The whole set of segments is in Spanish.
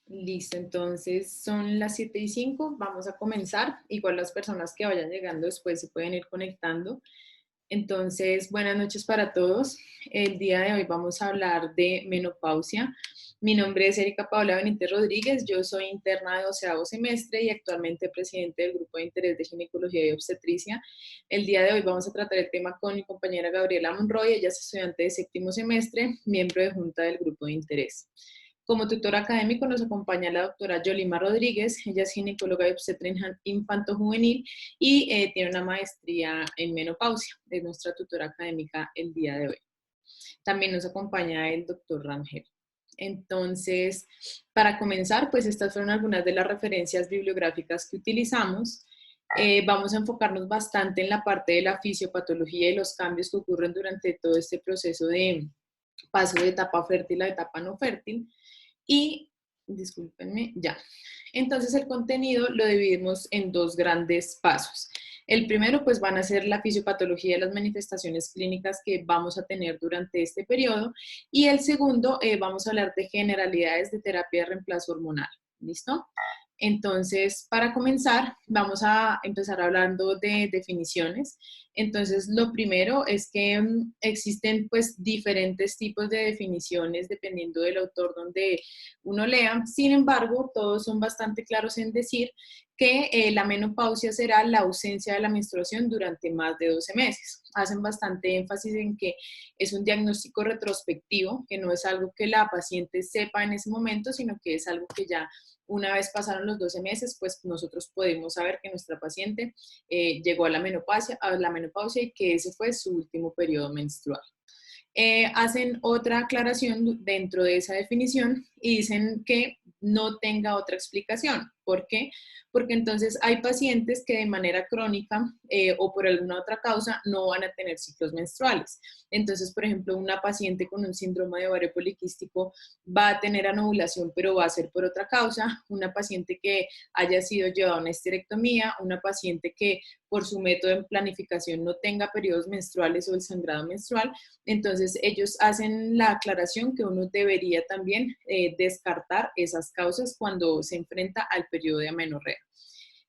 Listo, entonces son las 7:05, vamos a comenzar. Igual las personas que vayan llegando después se pueden ir conectando. Entonces, buenas noches para todos. El día de hoy vamos a hablar de menopausia. Mi nombre es Erika Paola Benítez Rodríguez, yo soy interna de 12º semestre y actualmente presidente del Grupo de Interés de Ginecología y Obstetricia. El día de hoy vamos a tratar el tema con mi compañera Gabriela Monroy, ella es estudiante de 7º semestre, miembro de Junta del Grupo de Interés. Como tutor académico nos acompaña la doctora Yolima Rodríguez, ella es ginecóloga y obstetra infanto-juvenil y tiene una maestría en menopausia, es nuestra tutora académica el día de hoy. También nos acompaña el doctor Rangel. Entonces, para comenzar, pues estas fueron algunas de las referencias bibliográficas que utilizamos. Vamos a enfocarnos bastante en la parte de la fisiopatología y los cambios que ocurren durante todo este proceso de paso de etapa fértil a etapa no fértil. Y, discúlpenme, ya. Entonces el contenido lo dividimos en dos grandes pasos. El primero, pues van a ser la fisiopatología de las manifestaciones clínicas que vamos a tener durante este periodo. Y el segundo, vamos a hablar de generalidades de terapia de reemplazo hormonal. ¿Listo? Entonces, para comenzar, vamos a empezar hablando de definiciones. Entonces, lo primero es que existen pues diferentes tipos de definiciones dependiendo del autor donde uno lea. Sin embargo, todos son bastante claros en decir que la menopausia será la ausencia de la menstruación durante más de 12 meses. Hacen bastante énfasis en que es un diagnóstico retrospectivo, que no es algo que la paciente sepa en ese momento, sino que es algo que ya una vez pasaron los 12 meses, pues nosotros podemos saber que nuestra paciente llegó a la menopausia y que ese fue su último periodo menstrual. Hacen otra aclaración dentro de esa definición y dicen que no tenga otra explicación. ¿Por qué? Porque entonces hay pacientes que de manera crónica o por alguna otra causa no van a tener ciclos menstruales. Entonces, por ejemplo, una paciente con un síndrome de ovario poliquístico va a tener anovulación, pero va a ser por otra causa. Una paciente que haya sido llevada a una histerectomía, una paciente que por su método de planificación no tenga periodos menstruales o el sangrado menstrual. Entonces, ellos hacen la aclaración que uno debería también descartar esas causas cuando se enfrenta al periodo de amenorrea.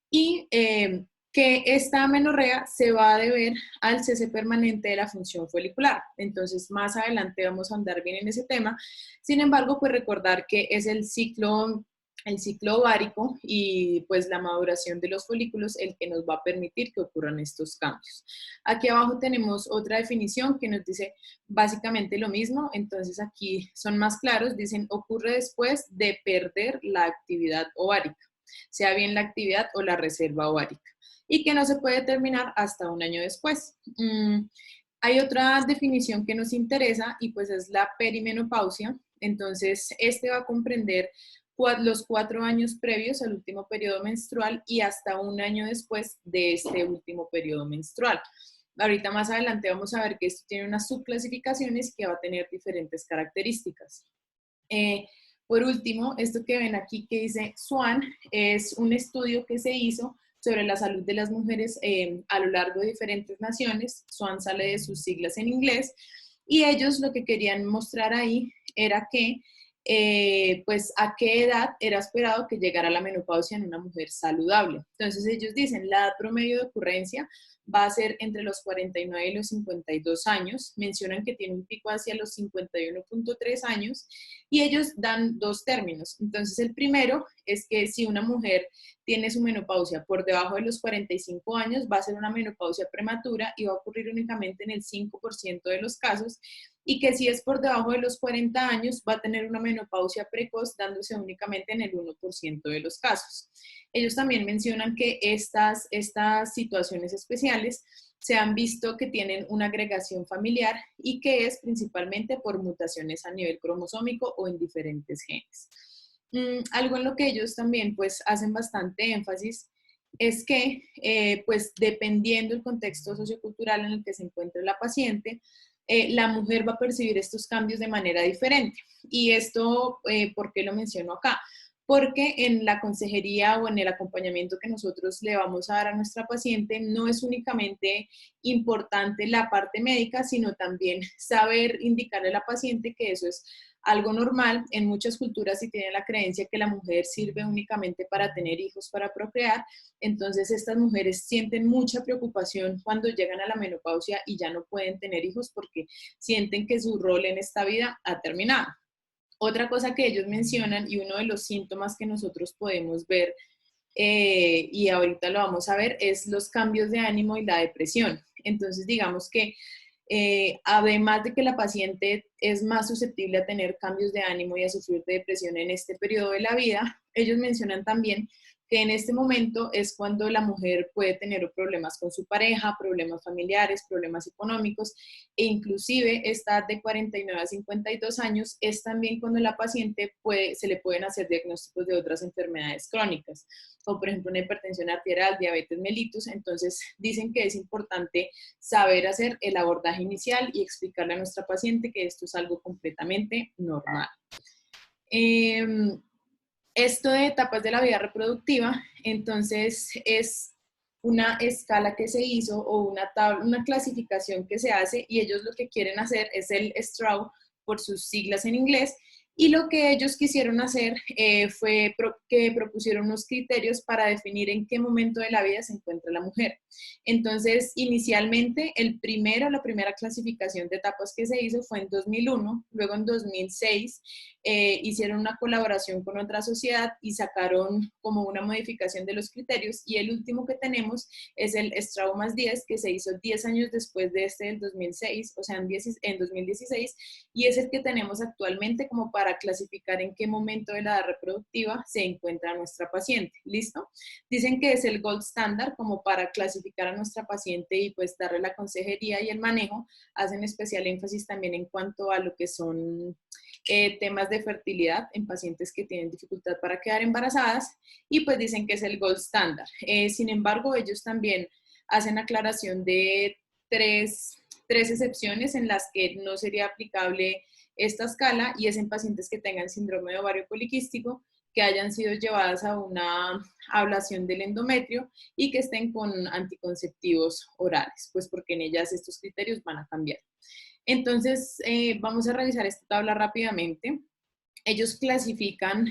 Y que esta amenorrea se va a deber al cese permanente de la función folicular. Entonces, más adelante vamos a andar bien en ese tema. Sin embargo, pues recordar que es el ciclo ovárico y pues la maduración de los folículos el que nos va a permitir que ocurran estos cambios. Aquí abajo tenemos otra definición que nos dice básicamente lo mismo, entonces aquí son más claros, dicen ocurre después de perder la actividad ovárica, sea bien la actividad o la reserva ovárica, y que no se puede terminar hasta un año después. Hay otra definición que nos interesa y pues es la perimenopausia. Entonces, este va a comprender los 4 años previos al último periodo menstrual y hasta un año después de este último periodo menstrual. Ahorita más adelante vamos a ver que esto tiene unas subclasificaciones que va a tener diferentes características. Por último, esto que ven aquí que dice SWAN es un estudio que se hizo sobre la salud de las mujeres a lo largo de diferentes naciones. SWAN sale de sus siglas en inglés y ellos lo que querían mostrar ahí era que pues a qué edad era esperado que llegara la menopausia en una mujer saludable. Entonces ellos dicen la edad promedio de ocurrencia va a ser entre los 49 y los 52 años. Mencionan que tiene un pico hacia los 51.3 años y ellos dan dos términos. Entonces el primero es que si una mujer tiene su menopausia por debajo de los 45 años, va a ser una menopausia prematura y va a ocurrir únicamente en el 5% de los casos, y que si es por debajo de los 40 años, va a tener una menopausia precoz dándose únicamente en el 1% de los casos. Ellos también mencionan que estas situaciones especiales se han visto que tienen una agregación familiar y que es principalmente por mutaciones a nivel cromosómico o en diferentes genes. Algo en lo que ellos también pues hacen bastante énfasis es que pues dependiendo del contexto sociocultural en el que se encuentre la paciente, la mujer va a percibir estos cambios de manera diferente. Y esto, ¿por qué lo menciono acá? Porque en la consejería o en el acompañamiento que nosotros le vamos a dar a nuestra paciente, no es únicamente importante la parte médica, sino también saber indicarle a la paciente que eso es algo normal. En muchas culturas sí tienen la creencia que la mujer sirve únicamente para tener hijos, para procrear. Entonces estas mujeres sienten mucha preocupación cuando llegan a la menopausia y ya no pueden tener hijos porque sienten que su rol en esta vida ha terminado. Otra cosa que ellos mencionan y uno de los síntomas que nosotros podemos ver, y ahorita lo vamos a ver, es los cambios de ánimo y la depresión. Entonces, digamos que además de que la paciente es más susceptible a tener cambios de ánimo y a sufrir de depresión en este periodo de la vida, ellos mencionan también que en este momento es cuando la mujer puede tener problemas con su pareja, problemas familiares, problemas económicos, e inclusive esta de 49 a 52 años es también cuando la paciente se le pueden hacer diagnósticos de otras enfermedades crónicas, como por ejemplo una hipertensión arterial, diabetes mellitus. Entonces dicen que es importante saber hacer el abordaje inicial y explicarle a nuestra paciente que esto es algo completamente normal. Esto de etapas de la vida reproductiva, entonces es una escala que se hizo o una clasificación que se hace, y ellos lo que quieren hacer es el STRAU por sus siglas en inglés, y lo que ellos quisieron hacer fue que propusieron unos criterios para definir en qué momento de la vida se encuentra la mujer. Entonces, inicialmente, la primera clasificación de etapas que se hizo fue en 2001, luego en 2006 hicieron una colaboración con otra sociedad y sacaron como una modificación de los criterios, y el último que tenemos es el STRAU más 10, que se hizo 10 años después de este del 2006, o sea, en 2016, y es el que tenemos actualmente como para clasificar en qué momento de la edad reproductiva se encuentra nuestra paciente. ¿Listo? Dicen que es el gold standard como para clasificar a nuestra paciente y pues darle la consejería y el manejo. Hacen especial énfasis también en cuanto a lo que son temas de fertilidad en pacientes que tienen dificultad para quedar embarazadas, y pues dicen que es el gold standard. Sin embargo, ellos también hacen aclaración de tres excepciones en las que no sería aplicable esta escala, y es en pacientes que tengan síndrome de ovario poliquístico, que hayan sido llevadas a una ablación del endometrio y que estén con anticonceptivos orales, pues porque en ellas estos criterios van a cambiar. Entonces, vamos a revisar esta tabla rápidamente. Ellos clasifican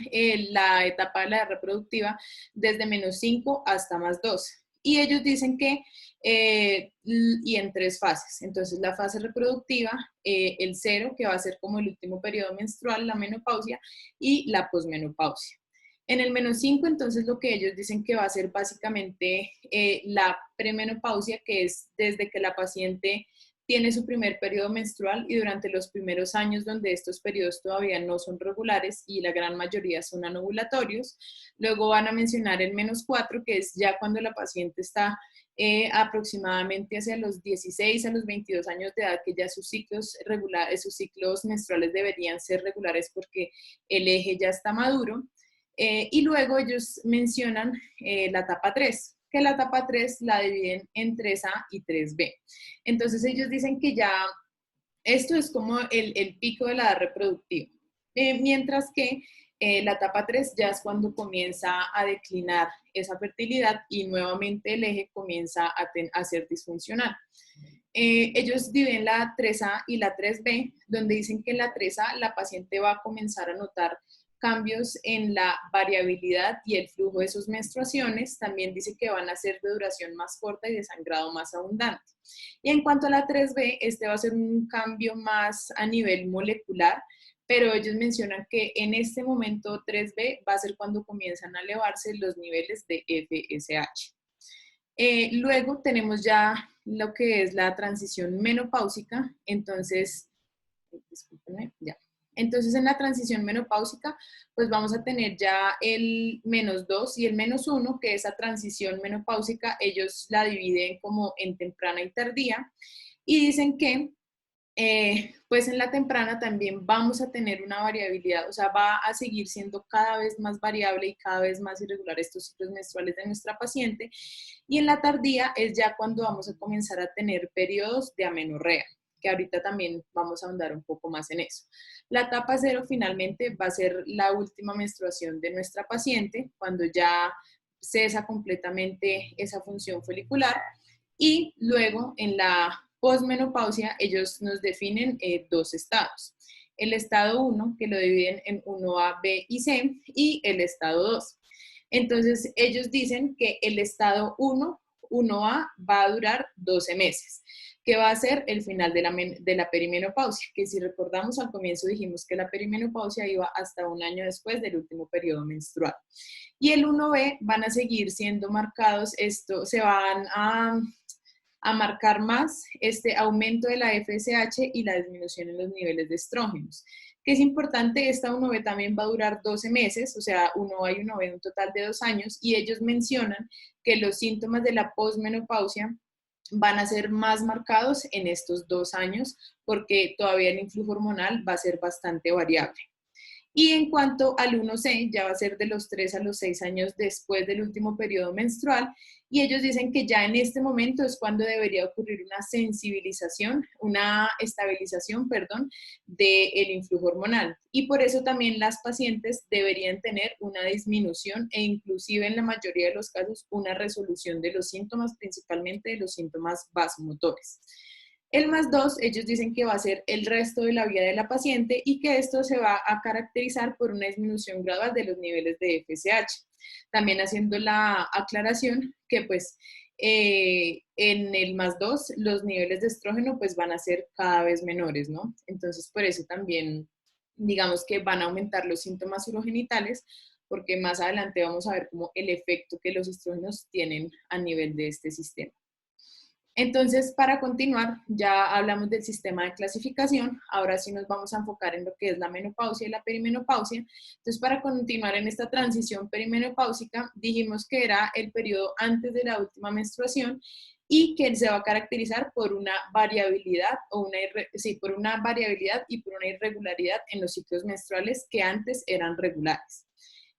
la etapa de la edad reproductiva desde -5 hasta +2. Y ellos dicen que, y en 3 fases. Entonces, la fase reproductiva, el 0, que va a ser como el último periodo menstrual, la menopausia, y la posmenopausia. En el -5, entonces, lo que ellos dicen que va a ser básicamente la premenopausia, que es desde que la paciente tiene su primer periodo menstrual y durante los primeros años donde estos periodos todavía no son regulares y la gran mayoría son anovulatorios. Luego van a mencionar el -4, que es ya cuando la paciente está aproximadamente hacia los 16 a los 22 años de edad, que ya sus ciclos menstruales deberían ser regulares porque el eje ya está maduro. Y luego ellos mencionan la etapa 3, que la etapa 3 la dividen en 3A y 3B. Entonces ellos dicen que ya esto es como el pico de la edad reproductiva, mientras que la etapa 3 ya es cuando comienza a declinar esa fertilidad y nuevamente el eje comienza a ser disfuncional. Ellos dividen la 3A y la 3B, donde dicen que en la 3A la paciente va a comenzar a notar cambios en la variabilidad y el flujo de sus menstruaciones. También dice que van a ser de duración más corta y de sangrado más abundante. Y en cuanto a la 3B, este va a ser un cambio más a nivel molecular, pero ellos mencionan que en este momento 3B va a ser cuando comienzan a elevarse los niveles de FSH. Luego tenemos ya lo que es la transición menopáusica. Entonces, discúlpenme, ya. Entonces, en la transición menopáusica, pues vamos a tener ya el -2 y el -1, que esa transición menopáusica ellos la dividen como en temprana y tardía, y dicen que pues en la temprana también vamos a tener una variabilidad, o sea, va a seguir siendo cada vez más variable y cada vez más irregular estos ciclos menstruales de nuestra paciente, y en la tardía es ya cuando vamos a comenzar a tener periodos de amenorrea, que ahorita también vamos a ahondar un poco más en eso. La etapa 0 finalmente va a ser la última menstruación de nuestra paciente, cuando ya cesa completamente esa función folicular, y luego en la posmenopausia ellos nos definen 2 estados. el estado 1, que lo dividen en 1A, B y C, y el estado 2. Entonces, ellos dicen que el estado 1A, va a durar 12 meses, que va a ser el final de la perimenopausia, que si recordamos al comienzo dijimos que la perimenopausia iba hasta un año después del último periodo menstrual. Y el 1B van a seguir siendo marcados, se van a marcar más este aumento de la FSH y la disminución en los niveles de estrógenos. Que es importante, esta 1B también va a durar 12 meses, o sea, 1A y 1B un total de 2 años, y ellos mencionan que los síntomas de la posmenopausia van a ser más marcados en estos 2 años, porque todavía el influjo hormonal va a ser bastante variable. Y en cuanto al 1C, ya va a ser de los 3 a los 6 años después del último periodo menstrual, y ellos dicen que ya en este momento es cuando debería ocurrir una sensibilización, una estabilización, perdón, del influjo hormonal. Y por eso también las pacientes deberían tener una disminución e inclusive en la mayoría de los casos una resolución de los síntomas, principalmente de los síntomas vasomotores. El +2, ellos dicen que va a ser el resto de la vida de la paciente y que esto se va a caracterizar por una disminución gradual de los niveles de FSH. También haciendo la aclaración que pues en el +2 los niveles de estrógeno pues van a ser cada vez menores, ¿no? Entonces por eso también digamos que van a aumentar los síntomas urogenitales porque más adelante vamos a ver como el efecto que los estrógenos tienen a nivel de este sistema. Entonces, para continuar, ya hablamos del sistema de clasificación, ahora sí nos vamos a enfocar en lo que es la menopausia y la perimenopausia. Entonces, para continuar en esta transición perimenopáusica, dijimos que era el periodo antes de la última menstruación y que se va a caracterizar por una variabilidad, por una variabilidad y por una irregularidad en los ciclos menstruales que antes eran regulares.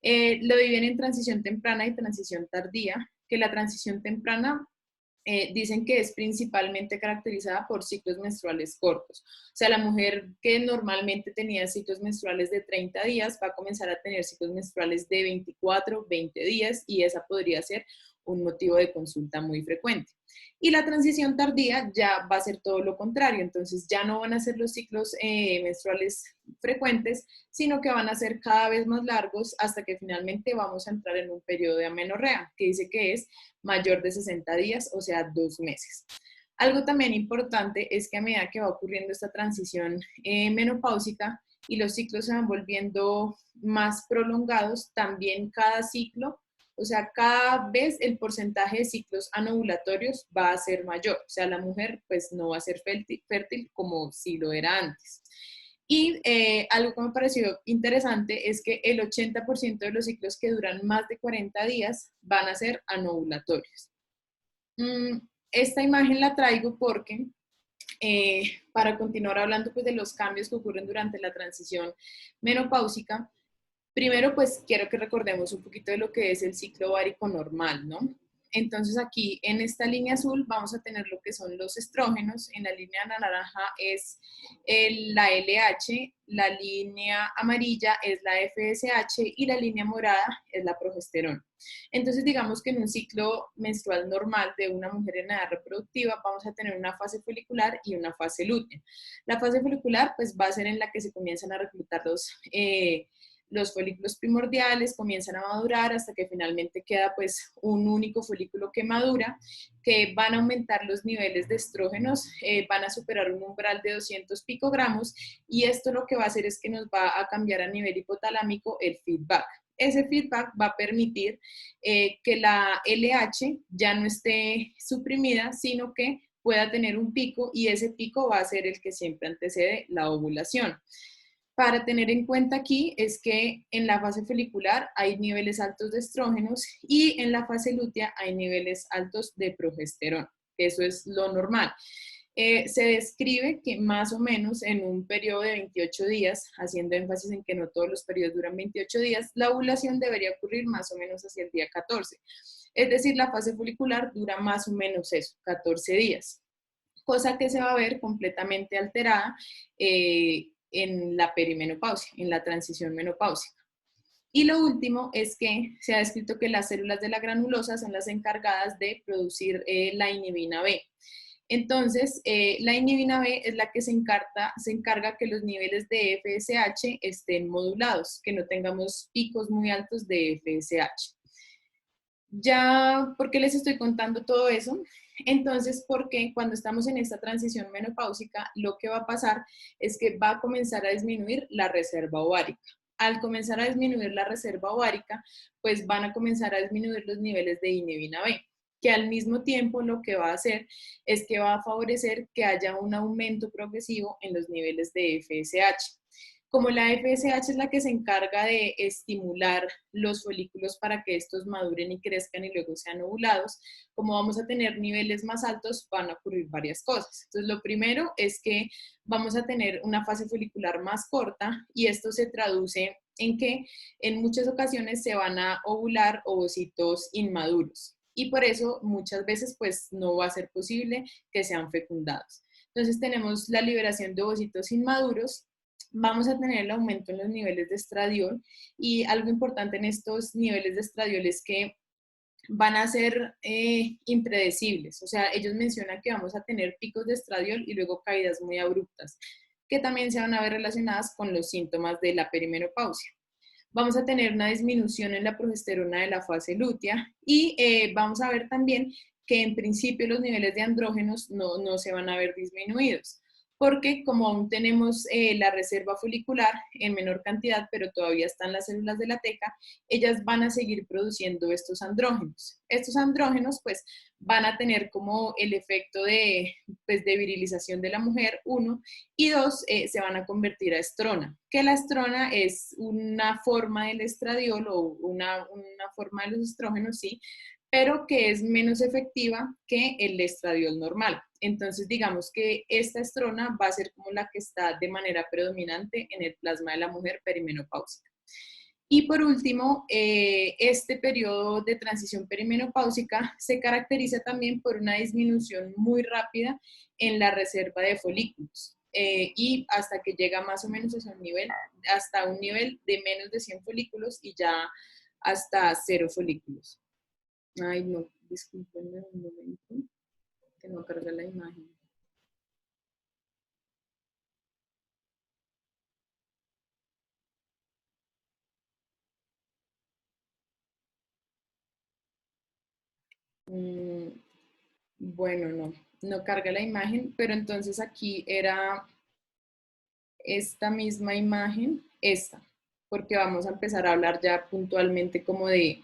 Lo dividen en transición temprana y transición tardía, que la transición temprana dicen que es principalmente caracterizada por ciclos menstruales cortos. O sea, la mujer que normalmente tenía ciclos menstruales de 30 días va a comenzar a tener ciclos menstruales de 24, 20 días y esa podría ser un motivo de consulta muy frecuente. Y la transición tardía ya va a ser todo lo contrario, entonces ya no van a ser los ciclos menstruales frecuentes, sino que van a ser cada vez más largos hasta que finalmente vamos a entrar en un periodo de amenorrea, que dice que es mayor de 60 días, o sea, 2 meses. Algo también importante es que a medida que va ocurriendo esta transición menopáusica y los ciclos se van volviendo más prolongados, también cada ciclo, o sea, cada vez el porcentaje de ciclos anovulatorios va a ser mayor. O sea, la mujer pues no va a ser fértil como si lo era antes. Y algo que me pareció interesante es que el 80% de los ciclos que duran más de 40 días van a ser anovulatorios. Esta imagen la traigo porque para continuar hablando pues, de los cambios que ocurren durante la transición menopáusica, primero pues quiero que recordemos un poquito de lo que es el ciclo ovárico normal, ¿no? Entonces aquí en esta línea azul vamos a tener lo que son los estrógenos, en la línea naranja es la LH, la línea amarilla es la FSH y la línea morada es la progesterona. Entonces digamos que en un ciclo menstrual normal de una mujer en edad reproductiva vamos a tener una fase folicular y una fase lútea. La fase folicular pues va a ser en la que se comienzan a reclutar los folículos primordiales, comienzan a madurar hasta que finalmente queda pues un único folículo que madura, que van a aumentar los niveles de estrógenos, van a superar un umbral de 200 picogramos y esto lo que va a hacer es que nos va a cambiar a nivel hipotalámico el feedback. Ese feedback va a permitir que la LH ya no esté suprimida, sino que pueda tener un pico y ese pico va a ser el que siempre antecede la ovulación. Para tener en cuenta aquí es que en la fase folicular hay niveles altos de estrógenos y en la fase lútea hay niveles altos de progesterona. Eso es lo normal. Se describe que más o menos en un periodo de 28 días, haciendo énfasis en que no todos los periodos duran 28 días, la ovulación debería ocurrir más o menos hacia el día 14. Es decir, la fase folicular dura más o menos eso, 14 días, cosa que se va a ver completamente alterada en la perimenopausia, en la transición menopáusica. Y lo último es que se ha descrito que las células de la granulosa son las encargadas de producir la inhibina B. Entonces, la inhibina B es la que se encarga que los niveles de FSH estén modulados, que no tengamos picos muy altos de FSH. Ya, ¿por qué les estoy contando todo eso? Entonces, porque cuando estamos en esta transición menopáusica, lo que va a pasar es que va a comenzar a disminuir la reserva ovárica. Al comenzar a disminuir la reserva ovárica, pues van a comenzar a disminuir los niveles de inhibina B, que al mismo tiempo lo que va a hacer es que va a favorecer que haya un aumento progresivo en los niveles de FSH. Como la FSH es la que se encarga de estimular los folículos para que estos maduren y crezcan y luego sean ovulados, como vamos a tener niveles más altos, van a ocurrir varias cosas. Entonces, lo primero es que vamos a tener una fase folicular más corta y esto se traduce en que en muchas ocasiones se van a ovular ovocitos inmaduros y por eso muchas veces pues no va a ser posible que sean fecundados. Entonces tenemos la liberación de ovocitos inmaduros, vamos a tener el aumento en los niveles de estradiol y algo importante en estos niveles de estradiol es que van a ser impredecibles, o sea, ellos mencionan que vamos a tener picos de estradiol y luego caídas muy abruptas, que también se van a ver relacionadas con los síntomas de la perimenopausia. Vamos a tener una disminución en la progesterona de la fase lútea y vamos a ver también que en principio los niveles de andrógenos no se van a ver disminuidos, porque como aún tenemos la reserva folicular en menor cantidad, pero todavía están las células de la teca, ellas van a seguir produciendo estos andrógenos. Estos andrógenos pues van a tener como el efecto pues, de virilización de la mujer, uno, y dos, se van a convertir a estrona, que la estrona es una forma del estradiol o una forma de los estrógenos, sí, pero que es menos efectiva que el estradiol normal. Entonces, digamos que esta estrona va a ser como la que está de manera predominante en el plasma de la mujer perimenopáusica. Y por último, este periodo de transición perimenopáusica se caracteriza también por una disminución muy rápida en la reserva de folículos y hasta que llega más o menos hasta un nivel de menos de 100 folículos y ya hasta 0 folículos. Ay, no, discúlpenme un momento, que no carga la imagen. Mm, bueno, no carga la imagen, pero entonces aquí era esta misma imagen, esta, porque vamos a empezar a hablar ya puntualmente como de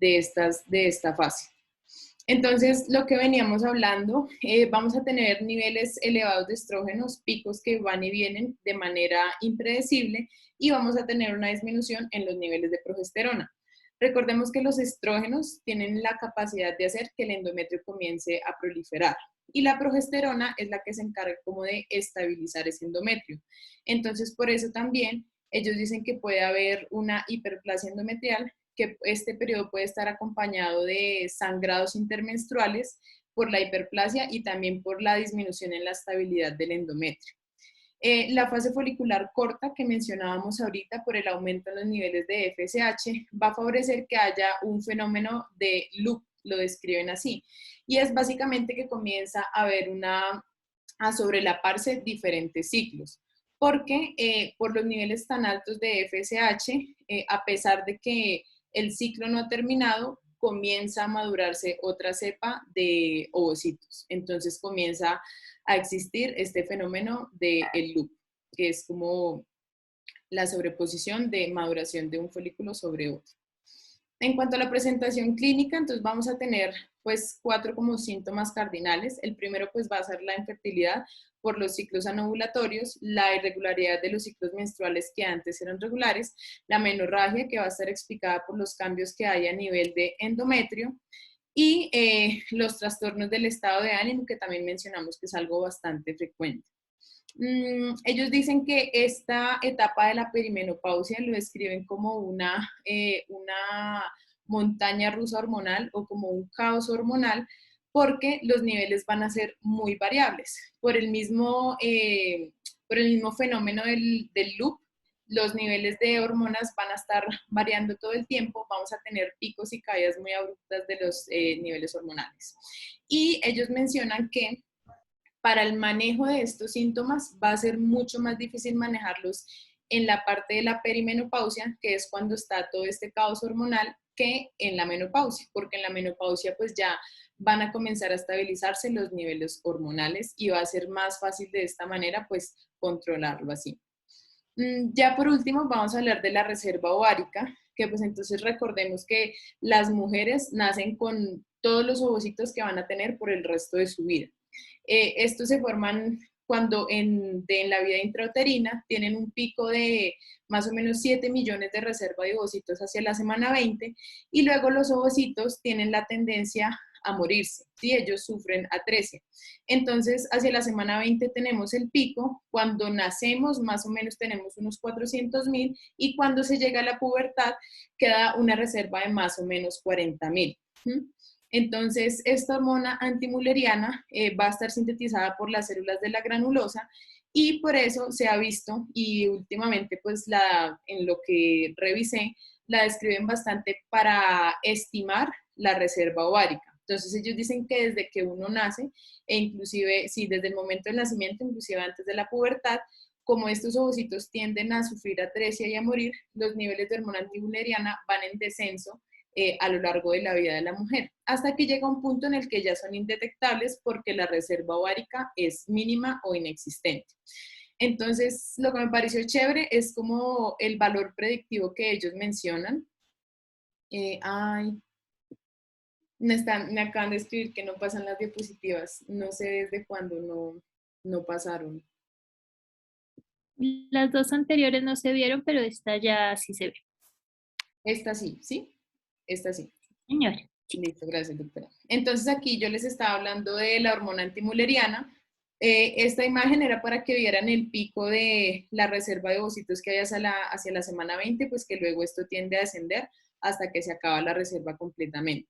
esta fase. Entonces, lo que veníamos hablando, vamos a tener niveles elevados de estrógenos, picos que van y vienen de manera impredecible y vamos a tener una disminución en los niveles de progesterona. Recordemos que los estrógenos tienen la capacidad de hacer que el endometrio comience a proliferar y la progesterona es la que se encarga como de estabilizar ese endometrio. Entonces, por eso también ellos dicen que puede haber una hiperplasia endometrial, que este periodo puede estar acompañado de sangrados intermenstruales por la hiperplasia y también por la disminución en la estabilidad del endometrio. La fase folicular corta que mencionábamos ahorita por el aumento en los niveles de FSH va a favorecer que haya un fenómeno de loop, lo describen así, y es básicamente que comienza a haber a sobrelaparse diferentes ciclos, porque por los niveles tan altos de FSH, a pesar de que el ciclo no ha terminado, comienza a madurarse otra cepa de ovocitos. Entonces comienza a existir este fenómeno del loop, que es como la sobreposición de maduración de un folículo sobre otro. En cuanto a la presentación clínica, entonces vamos a tener pues 4 como síntomas cardinales. El primero pues va a ser la infertilidad por los ciclos anovulatorios, la irregularidad de los ciclos menstruales que antes eran regulares, la menorragia que va a estar explicada por los cambios que hay a nivel de endometrio y los trastornos del estado de ánimo que también mencionamos que es algo bastante frecuente. Ellos dicen que esta etapa de la perimenopausia lo describen como una montaña rusa hormonal o como un caos hormonal porque los niveles van a ser muy variables. Por el mismo fenómeno del loop, los niveles de hormonas van a estar variando todo el tiempo, vamos a tener picos y caídas muy abruptas de los niveles hormonales. Y ellos mencionan que para el manejo de estos síntomas va a ser mucho más difícil manejarlos en la parte de la perimenopausia, que es cuando está todo este caos hormonal, que en la menopausia, porque en la menopausia pues ya van a comenzar a estabilizarse los niveles hormonales y va a ser más fácil de esta manera pues controlarlo así. Ya por último vamos a hablar de la reserva ovárica, que pues entonces recordemos que las mujeres nacen con todos los ovocitos que van a tener por el resto de su vida. Estos se forman cuando en la vida intrauterina tienen un pico de más o menos 7 millones de reserva de ovocitos hacia la semana 20 y luego los ovocitos tienen la tendencia a morirse, ¿sí? Ellos sufren atresia. Entonces, hacia la semana 20 tenemos el pico, cuando nacemos más o menos tenemos unos 400.000 y cuando se llega a la pubertad queda una reserva de más o menos 40.000. Entonces, esta hormona antimülleriana va a estar sintetizada por las células de la granulosa y por eso se ha visto, y últimamente pues en lo que revisé, la describen bastante para estimar la reserva ovárica. Entonces ellos dicen que desde que uno nace, e inclusive, sí, desde el momento del nacimiento, inclusive antes de la pubertad, como estos ovocitos tienden a sufrir atresia y a morir, los niveles de hormona antimülleriana van en descenso a lo largo de la vida de la mujer, hasta que llega un punto en el que ya son indetectables porque la reserva ovárica es mínima o inexistente. Entonces, lo que me pareció chévere es como el valor predictivo que ellos mencionan. Ay, me acaban de escribir que no pasan las diapositivas. No sé desde cuándo no pasaron. Las dos anteriores no se vieron, pero esta ya sí se ve. Esta sí, ¿sí? Esta sí. Señora. Sí. Listo, gracias, doctora. Entonces aquí yo les estaba hablando de la hormona antimülleriana. Esta imagen era para que vieran el pico de la reserva de ovocitos que hay hacia la semana 20, pues que luego esto tiende a descender hasta que se acaba la reserva completamente.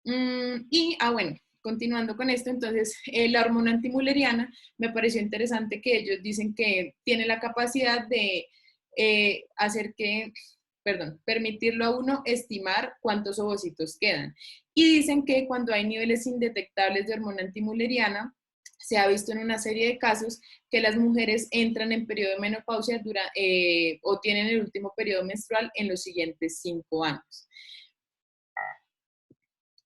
Bueno, continuando con esto, entonces la hormona antimülleriana me pareció interesante que ellos dicen que tiene la capacidad de hacer que, perdón, permitirlo a uno estimar cuántos ovocitos quedan. Y dicen que cuando hay niveles indetectables de hormona antimülleriana, se ha visto en una serie de casos que las mujeres entran en periodo de menopausia o tienen el último periodo menstrual en los siguientes 5 años.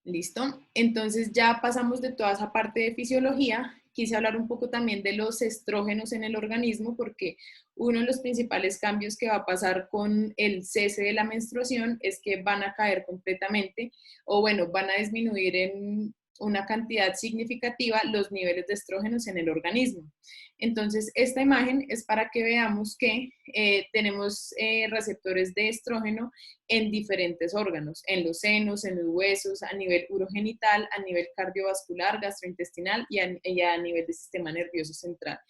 ¿Listo? Entonces ya pasamos de toda esa parte de fisiología. Quise hablar un poco también de los estrógenos en el organismo porque uno de los principales cambios que va a pasar con el cese de la menstruación es que van a caer completamente o bueno, van a disminuir en una cantidad significativa los niveles de estrógenos en el organismo. Entonces, esta imagen es para que veamos que tenemos receptores de estrógeno en diferentes órganos, en los senos, en los huesos, a nivel urogenital, a nivel cardiovascular, gastrointestinal y a nivel del sistema nervioso central.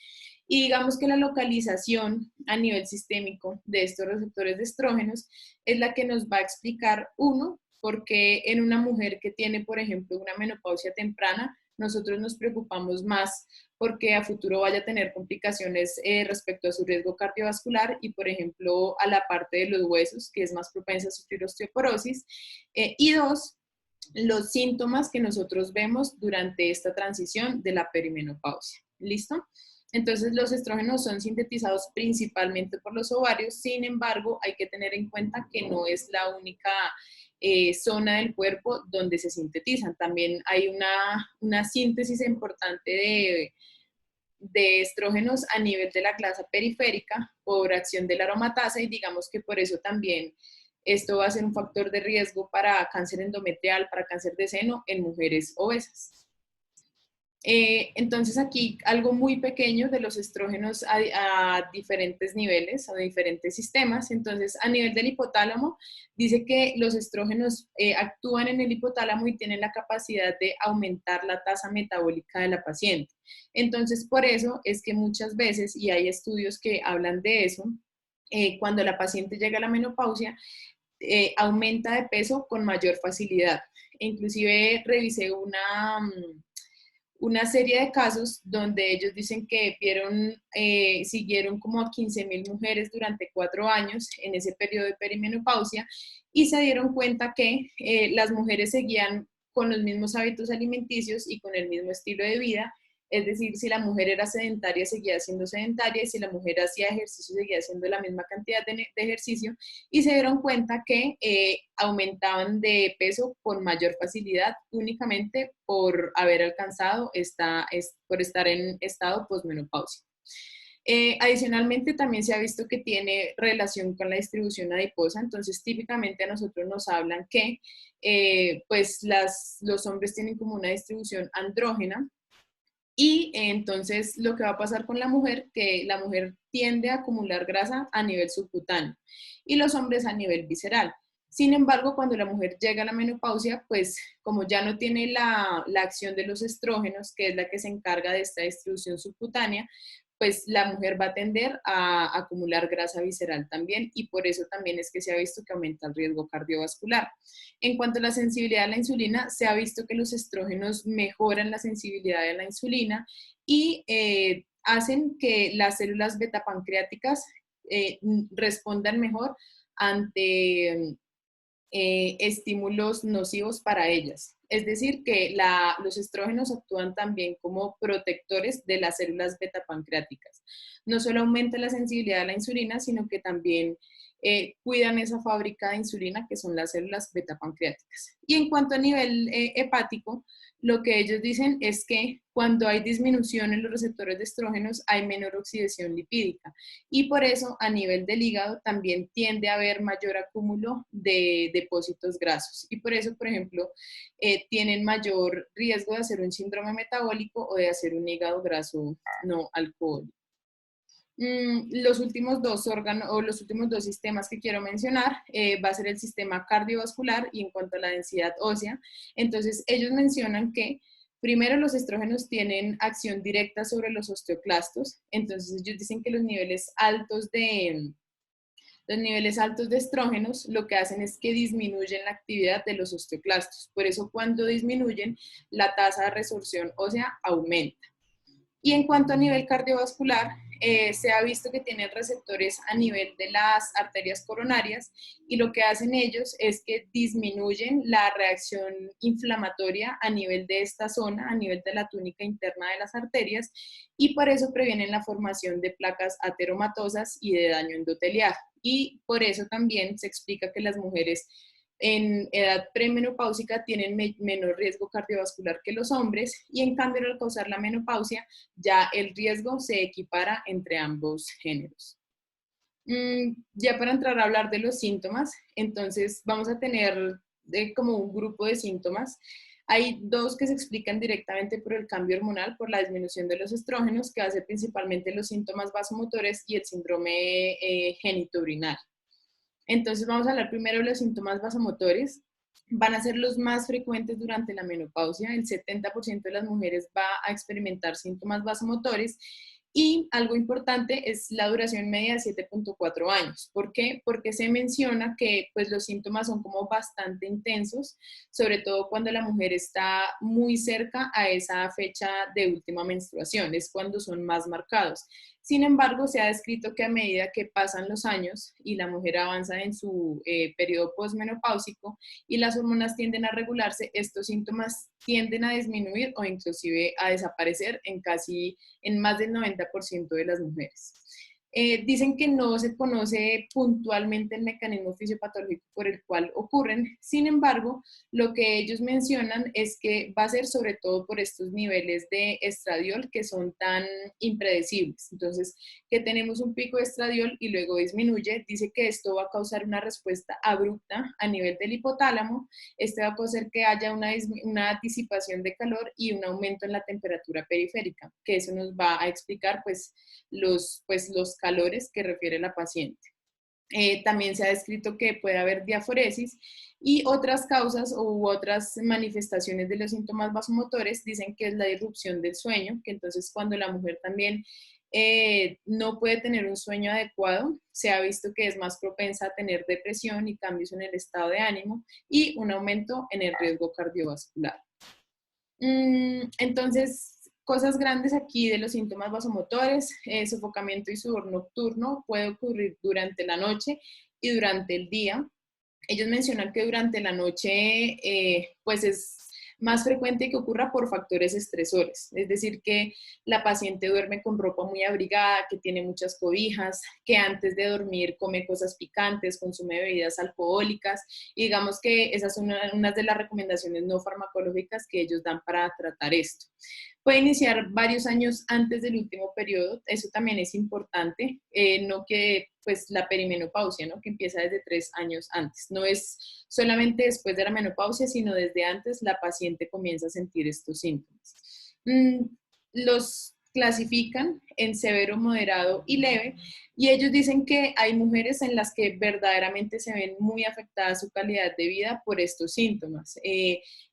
Y digamos que la localización a nivel sistémico de estos receptores de estrógenos es la que nos va a explicar, uno, porque en una mujer que tiene, por ejemplo, una menopausia temprana, nosotros nos preocupamos más porque a futuro vaya a tener complicaciones respecto a su riesgo cardiovascular y, por ejemplo, a la parte de los huesos, que es más propensa a sufrir osteoporosis. Y dos, los síntomas que nosotros vemos durante esta transición de la perimenopausia. ¿Listo? Entonces, los estrógenos son sintetizados principalmente por los ovarios, sin embargo, hay que tener en cuenta que no es la única zona del cuerpo donde se sintetizan. También hay una síntesis importante de estrógenos a nivel de la clase periférica por acción de la aromatasa y digamos que por eso también esto va a ser un factor de riesgo para cáncer endometrial, para cáncer de seno en mujeres obesas. Entonces aquí algo muy pequeño de los estrógenos a diferentes niveles, a diferentes sistemas. Entonces a nivel del hipotálamo dice que los estrógenos actúan en el hipotálamo y tienen la capacidad de aumentar la tasa metabólica de la paciente. Entonces por eso es que muchas veces, y hay estudios que hablan de eso, cuando la paciente llega a la menopausia, aumenta de peso con mayor facilidad. Inclusive revisé una serie de casos donde ellos dicen que siguieron como a 15.000 mujeres durante 4 años en ese periodo de perimenopausia y se dieron cuenta que las mujeres seguían con los mismos hábitos alimenticios y con el mismo estilo de vida Es decir, si la mujer era sedentaria, seguía siendo sedentaria, y si la mujer hacía ejercicio, seguía haciendo la misma cantidad de ejercicio, y se dieron cuenta que aumentaban de peso con mayor facilidad únicamente por haber alcanzado por estar en estado posmenopáusico. Adicionalmente, también se ha visto que tiene relación con la distribución adiposa, entonces típicamente a nosotros nos hablan que pues los hombres tienen como una distribución andrógena, y entonces lo que va a pasar con la mujer, que la mujer tiende a acumular grasa a nivel subcutáneo y los hombres a nivel visceral. Sin embargo, cuando la mujer llega a la menopausia, pues como ya no tiene la acción de los estrógenos, que es la que se encarga de esta distribución subcutánea, pues la mujer va a tender a acumular grasa visceral también, y por eso también es que se ha visto que aumenta el riesgo cardiovascular. En cuanto a la sensibilidad a la insulina, se ha visto que los estrógenos mejoran la sensibilidad de la insulina y hacen que las células betapancreáticas respondan mejor ante estímulos nocivos para ellas. Es decir, que los estrógenos actúan también como protectores de las células betapancreáticas. No solo aumenta la sensibilidad a la insulina, sino que también cuidan esa fábrica de insulina que son las células betapancreáticas. Y en cuanto a nivel hepático, lo que ellos dicen es que cuando hay disminución en los receptores de estrógenos hay menor oxidación lipídica, y por eso a nivel del hígado también tiende a haber mayor acúmulo de depósitos grasos, y por eso, por ejemplo, tienen mayor riesgo de hacer un síndrome metabólico o de hacer un hígado graso no alcohólico. Los últimos dos órganos o los últimos dos sistemas que quiero mencionar va a ser el sistema cardiovascular y en cuanto a la densidad ósea. Entonces, ellos mencionan que primero los estrógenos tienen acción directa sobre los osteoclastos. Entonces, ellos dicen que los niveles altos de estrógenos lo que hacen es que disminuyen la actividad de los osteoclastos. Por eso, cuando disminuyen, la tasa de resorción ósea aumenta. Y en cuanto a nivel cardiovascular, se ha visto que tienen receptores a nivel de las arterias coronarias, y lo que hacen ellos es que disminuyen la reacción inflamatoria a nivel de esta zona, a nivel de la túnica interna de las arterias, y por eso previenen la formación de placas ateromatosas y de daño endotelial. Y por eso también se explica que las mujeres en edad premenopáusica tienen menor riesgo cardiovascular que los hombres, y en cambio al causar la menopausia ya el riesgo se equipara entre ambos géneros. Ya para entrar a hablar de los síntomas, entonces vamos a tener como un grupo de síntomas. Hay dos que se explican directamente por el cambio hormonal, por la disminución de los estrógenos, que hace principalmente los síntomas vasomotores y el síndrome genitourinario. Entonces vamos a hablar primero de los síntomas vasomotores. Van a ser los más frecuentes durante la menopausia. El 70% de las mujeres va a experimentar síntomas vasomotores, y algo importante es la duración media de 7.4 años. ¿Por qué? Porque se menciona que pues, los síntomas son como bastante intensos, sobre todo cuando la mujer está muy cerca a esa fecha de última menstruación, es cuando son más marcados. Sin embargo, se ha descrito que a medida que pasan los años y la mujer avanza en su periodo posmenopáusico y las hormonas tienden a regularse, estos síntomas tienden a disminuir o inclusive a desaparecer en más del 90% de las mujeres. Dicen que no se conoce puntualmente el mecanismo fisiopatológico por el cual ocurren. Sin embargo, lo que ellos mencionan es que va a ser sobre todo por estos niveles de estradiol que son tan impredecibles. Entonces, que tenemos un pico de estradiol y luego disminuye. Dice que esto va a causar una respuesta abrupta a nivel del hipotálamo. Este va a causar que haya una disipación de calor y un aumento en la temperatura periférica, que eso nos va a explicar pues los calores que refiere la paciente. También se ha descrito que puede haber diaforesis, y otras causas u otras manifestaciones de los síntomas vasomotores dicen que es la disrupción del sueño, que entonces cuando la mujer también no puede tener un sueño adecuado, se ha visto que es más propensa a tener depresión y cambios en el estado de ánimo y un aumento en el riesgo cardiovascular. Entonces, cosas grandes aquí de los síntomas vasomotores: sofocamiento y sudor nocturno puede ocurrir durante la noche y durante el día. Ellos mencionan que durante la noche, pues es Más frecuente que ocurra por factores estresores, es decir, que la paciente duerme con ropa muy abrigada, que tiene muchas cobijas, que antes de dormir come cosas picantes, consume bebidas alcohólicas, y digamos que esas son unas de las recomendaciones no farmacológicas que ellos dan para tratar esto. Puede iniciar varios años antes del último periodo, eso también es importante, no que pues la perimenopausia, ¿no? Que empieza desde 3 años antes. No es solamente después de la menopausia, sino desde antes la paciente comienza a sentir estos síntomas. Los clasifican en severo, moderado y leve, y ellos dicen que hay mujeres en las que verdaderamente se ven muy afectada su calidad de vida por estos síntomas.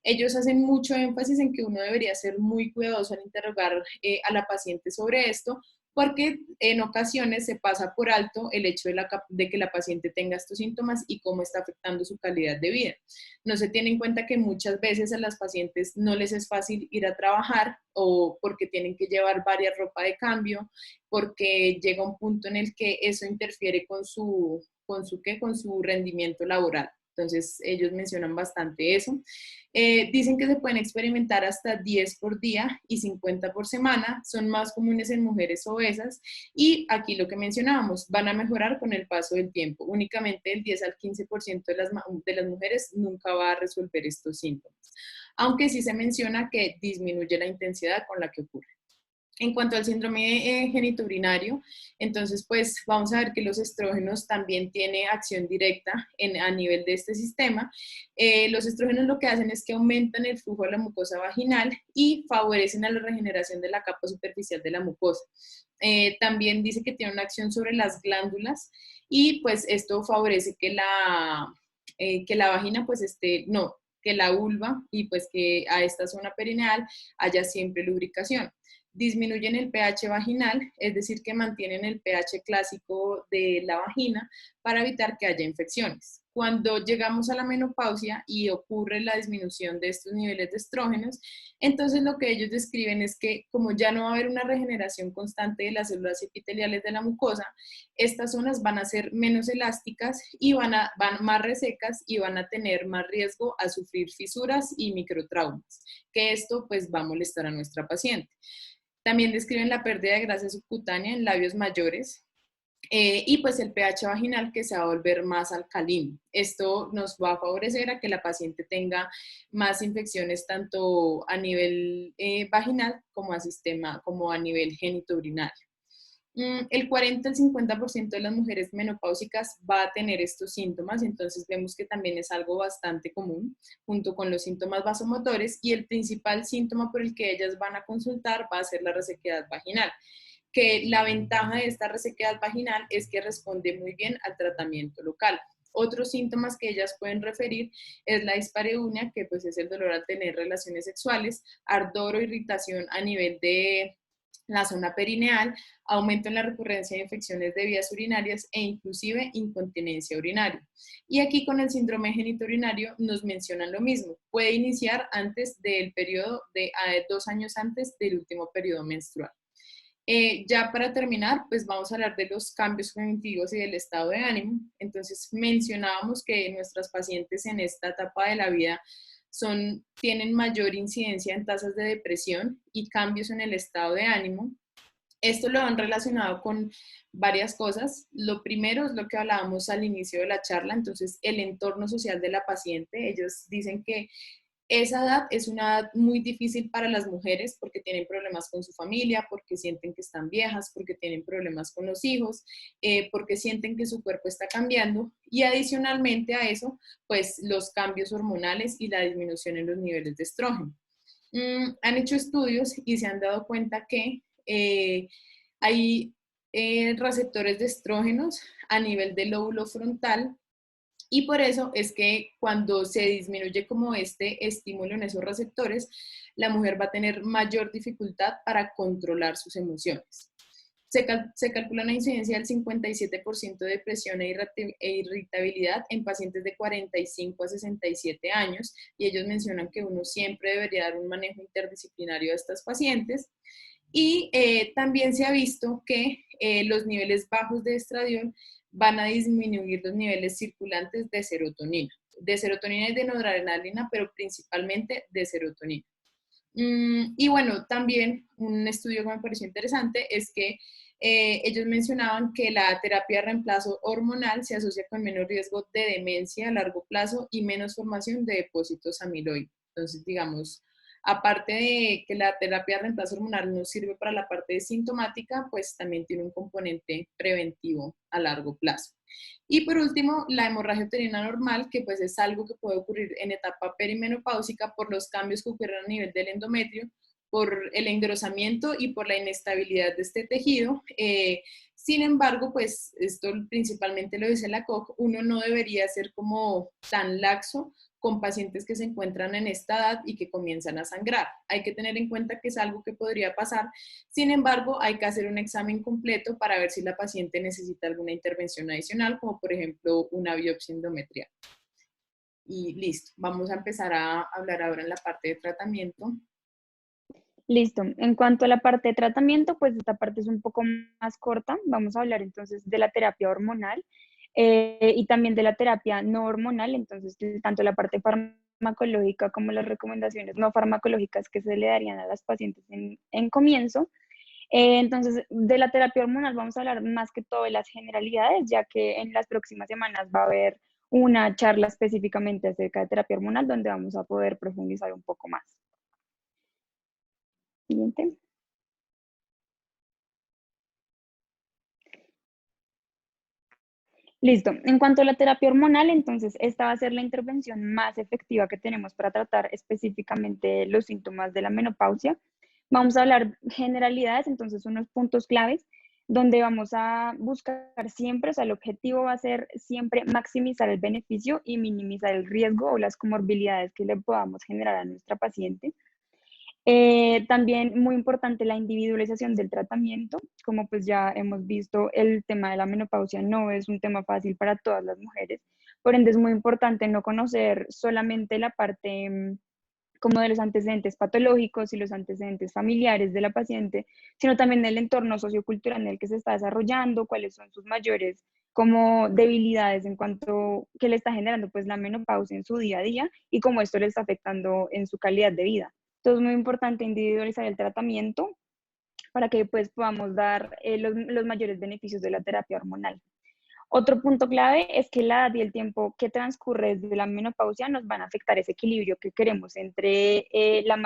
Ellos hacen mucho énfasis en que uno debería ser muy cuidadoso al interrogar a la paciente sobre esto, porque en ocasiones se pasa por alto el hecho de que la paciente tenga estos síntomas y cómo está afectando su calidad de vida. No se tiene en cuenta que muchas veces a las pacientes no les es fácil ir a trabajar o porque tienen que llevar varias ropa de cambio, porque llega un punto en el que eso interfiere con su rendimiento laboral. Entonces, ellos mencionan bastante eso. Dicen que se pueden experimentar hasta 10 por día y 50 por semana. Son más comunes en mujeres obesas. Y aquí lo que mencionábamos, van a mejorar con el paso del tiempo. Únicamente el 10 al 15% de las mujeres nunca va a resolver estos síntomas. Aunque sí se menciona que disminuye la intensidad con la que ocurre. En cuanto al síndrome genitourinario, entonces pues vamos a ver que los estrógenos también tienen acción directa a nivel de este sistema. Los estrógenos lo que hacen es que aumentan el flujo de la mucosa vaginal y favorecen a la regeneración de la capa superficial de la mucosa. También dice que tiene una acción sobre las glándulas y pues esto favorece que la vagina pues no, que la vulva y pues que a esta zona perineal haya siempre lubricación. Disminuyen el pH vaginal, es decir, que mantienen el pH clásico de la vagina para evitar que haya infecciones. Cuando llegamos a la menopausia y ocurre la disminución de estos niveles de estrógenos, entonces lo que ellos describen es que como ya no va a haber una regeneración constante de las células epiteliales de la mucosa, estas zonas van a ser menos elásticas y van más resecas y van a tener más riesgo a sufrir fisuras y microtraumas, que esto pues va a molestar a nuestra paciente. También describen la pérdida de grasa subcutánea en labios mayores y pues el pH vaginal que se va a volver más alcalino. Esto nos va a favorecer a que la paciente tenga más infecciones tanto a nivel vaginal como a nivel genitourinario. El 40 al 50% de las mujeres menopáusicas va a tener estos síntomas, entonces vemos que también es algo bastante común, junto con los síntomas vasomotores, y el principal síntoma por el que ellas van a consultar va a ser la resequedad vaginal, que la ventaja de esta resequedad vaginal es que responde muy bien al tratamiento local. Otros síntomas que ellas pueden referir es la dispareunia, que pues es el dolor al tener relaciones sexuales, ardor o irritación a nivel de la zona perineal, aumento en la recurrencia de infecciones de vías urinarias e inclusive incontinencia urinaria. Y aquí con el síndrome genitourinario nos mencionan lo mismo. Puede iniciar antes del periodo de 2 años antes del último periodo menstrual. Ya para terminar, pues vamos a hablar de los cambios cognitivos y del estado de ánimo. Entonces mencionábamos que nuestras pacientes en esta etapa de la vida tienen mayor incidencia en tasas de depresión y cambios en el estado de ánimo. Esto lo han relacionado con varias cosas. Lo primero es lo que hablábamos al inicio de la charla, entonces el entorno social de la paciente. Ellos dicen que esa edad es una edad muy difícil para las mujeres porque tienen problemas con su familia, porque sienten que están viejas, porque tienen problemas con los hijos, porque sienten que su cuerpo está cambiando y adicionalmente a eso, pues los cambios hormonales y la disminución en los niveles de estrógeno. Han hecho estudios y se han dado cuenta que hay receptores de estrógenos a nivel del lóbulo frontal y por eso es que cuando se disminuye como este estímulo en esos receptores, la mujer va a tener mayor dificultad para controlar sus emociones. Se calcula una incidencia del 57% de depresión e irritabilidad en pacientes de 45 a 67 años y ellos mencionan que uno siempre debería dar un manejo interdisciplinario a estas pacientes. Y también se ha visto que los niveles bajos de estradiol van a disminuir los niveles circulantes de serotonina. de serotonina y de noradrenalina, pero principalmente de serotonina. Y bueno, también un estudio que me pareció interesante es que ellos mencionaban que la terapia de reemplazo hormonal se asocia con menor riesgo de demencia a largo plazo y menos formación de depósitos amiloide. Entonces, digamos, aparte de que la terapia de reemplazo hormonal no sirve para la parte sintomática, pues también tiene un componente preventivo a largo plazo. Y por último, la hemorragia uterina normal, que pues es algo que puede ocurrir en etapa perimenopáusica por los cambios que ocurren a nivel del endometrio, por el engrosamiento y por la inestabilidad de este tejido. Sin embargo, pues esto principalmente lo dice la COG, uno no debería ser como tan laxo con pacientes que se encuentran en esta edad y que comienzan a sangrar. Hay que tener en cuenta que es algo que podría pasar. Sin embargo, hay que hacer un examen completo para ver si la paciente necesita alguna intervención adicional, como por ejemplo una biopsia endometrial. Y listo, vamos a empezar a hablar ahora en la parte de tratamiento. Listo. En cuanto a la parte de tratamiento, pues esta parte es un poco más corta. Vamos a hablar entonces de la terapia hormonal y también de la terapia no hormonal. Entonces, tanto la parte farmacológica como las recomendaciones no farmacológicas que se le darían a las pacientes en comienzo. Entonces, de la terapia hormonal vamos a hablar más que todo de las generalidades, ya que en las próximas semanas va a haber una charla específicamente acerca de terapia hormonal donde vamos a poder profundizar un poco más. Siguiente. Listo. En cuanto a la terapia hormonal, entonces esta va a ser la intervención más efectiva que tenemos para tratar específicamente los síntomas de la menopausia. Vamos a hablar generalidades, entonces unos puntos claves donde vamos a buscar siempre, o sea, el objetivo va a ser siempre maximizar el beneficio y minimizar el riesgo o las comorbilidades que le podamos generar a nuestra paciente. También muy importante la individualización del tratamiento, como pues ya hemos visto, el tema de la menopausia no es un tema fácil para todas las mujeres, por ende es muy importante no conocer solamente la parte como de los antecedentes patológicos y los antecedentes familiares de la paciente, sino también el entorno sociocultural en el que se está desarrollando, cuáles son sus mayores como debilidades en cuanto que le está generando pues la menopausia en su día a día y cómo esto le está afectando en su calidad de vida. Entonces es muy importante individualizar el tratamiento para que pues podamos dar los mayores beneficios de la terapia hormonal. Otro punto clave es que la edad y el tiempo que transcurre desde la menopausia nos van a afectar ese equilibrio que queremos entre la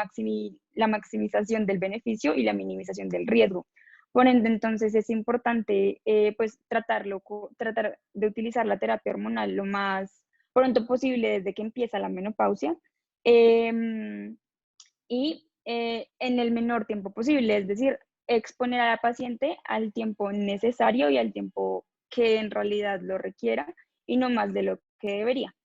maximización del beneficio y la minimización del riesgo. Por ende, entonces es importante pues tratar de utilizar la terapia hormonal lo más pronto posible desde que empieza la menopausia. Y en el menor tiempo posible, es decir, exponer a la paciente al tiempo necesario y al tiempo que en realidad lo requiera y no más de lo que debería.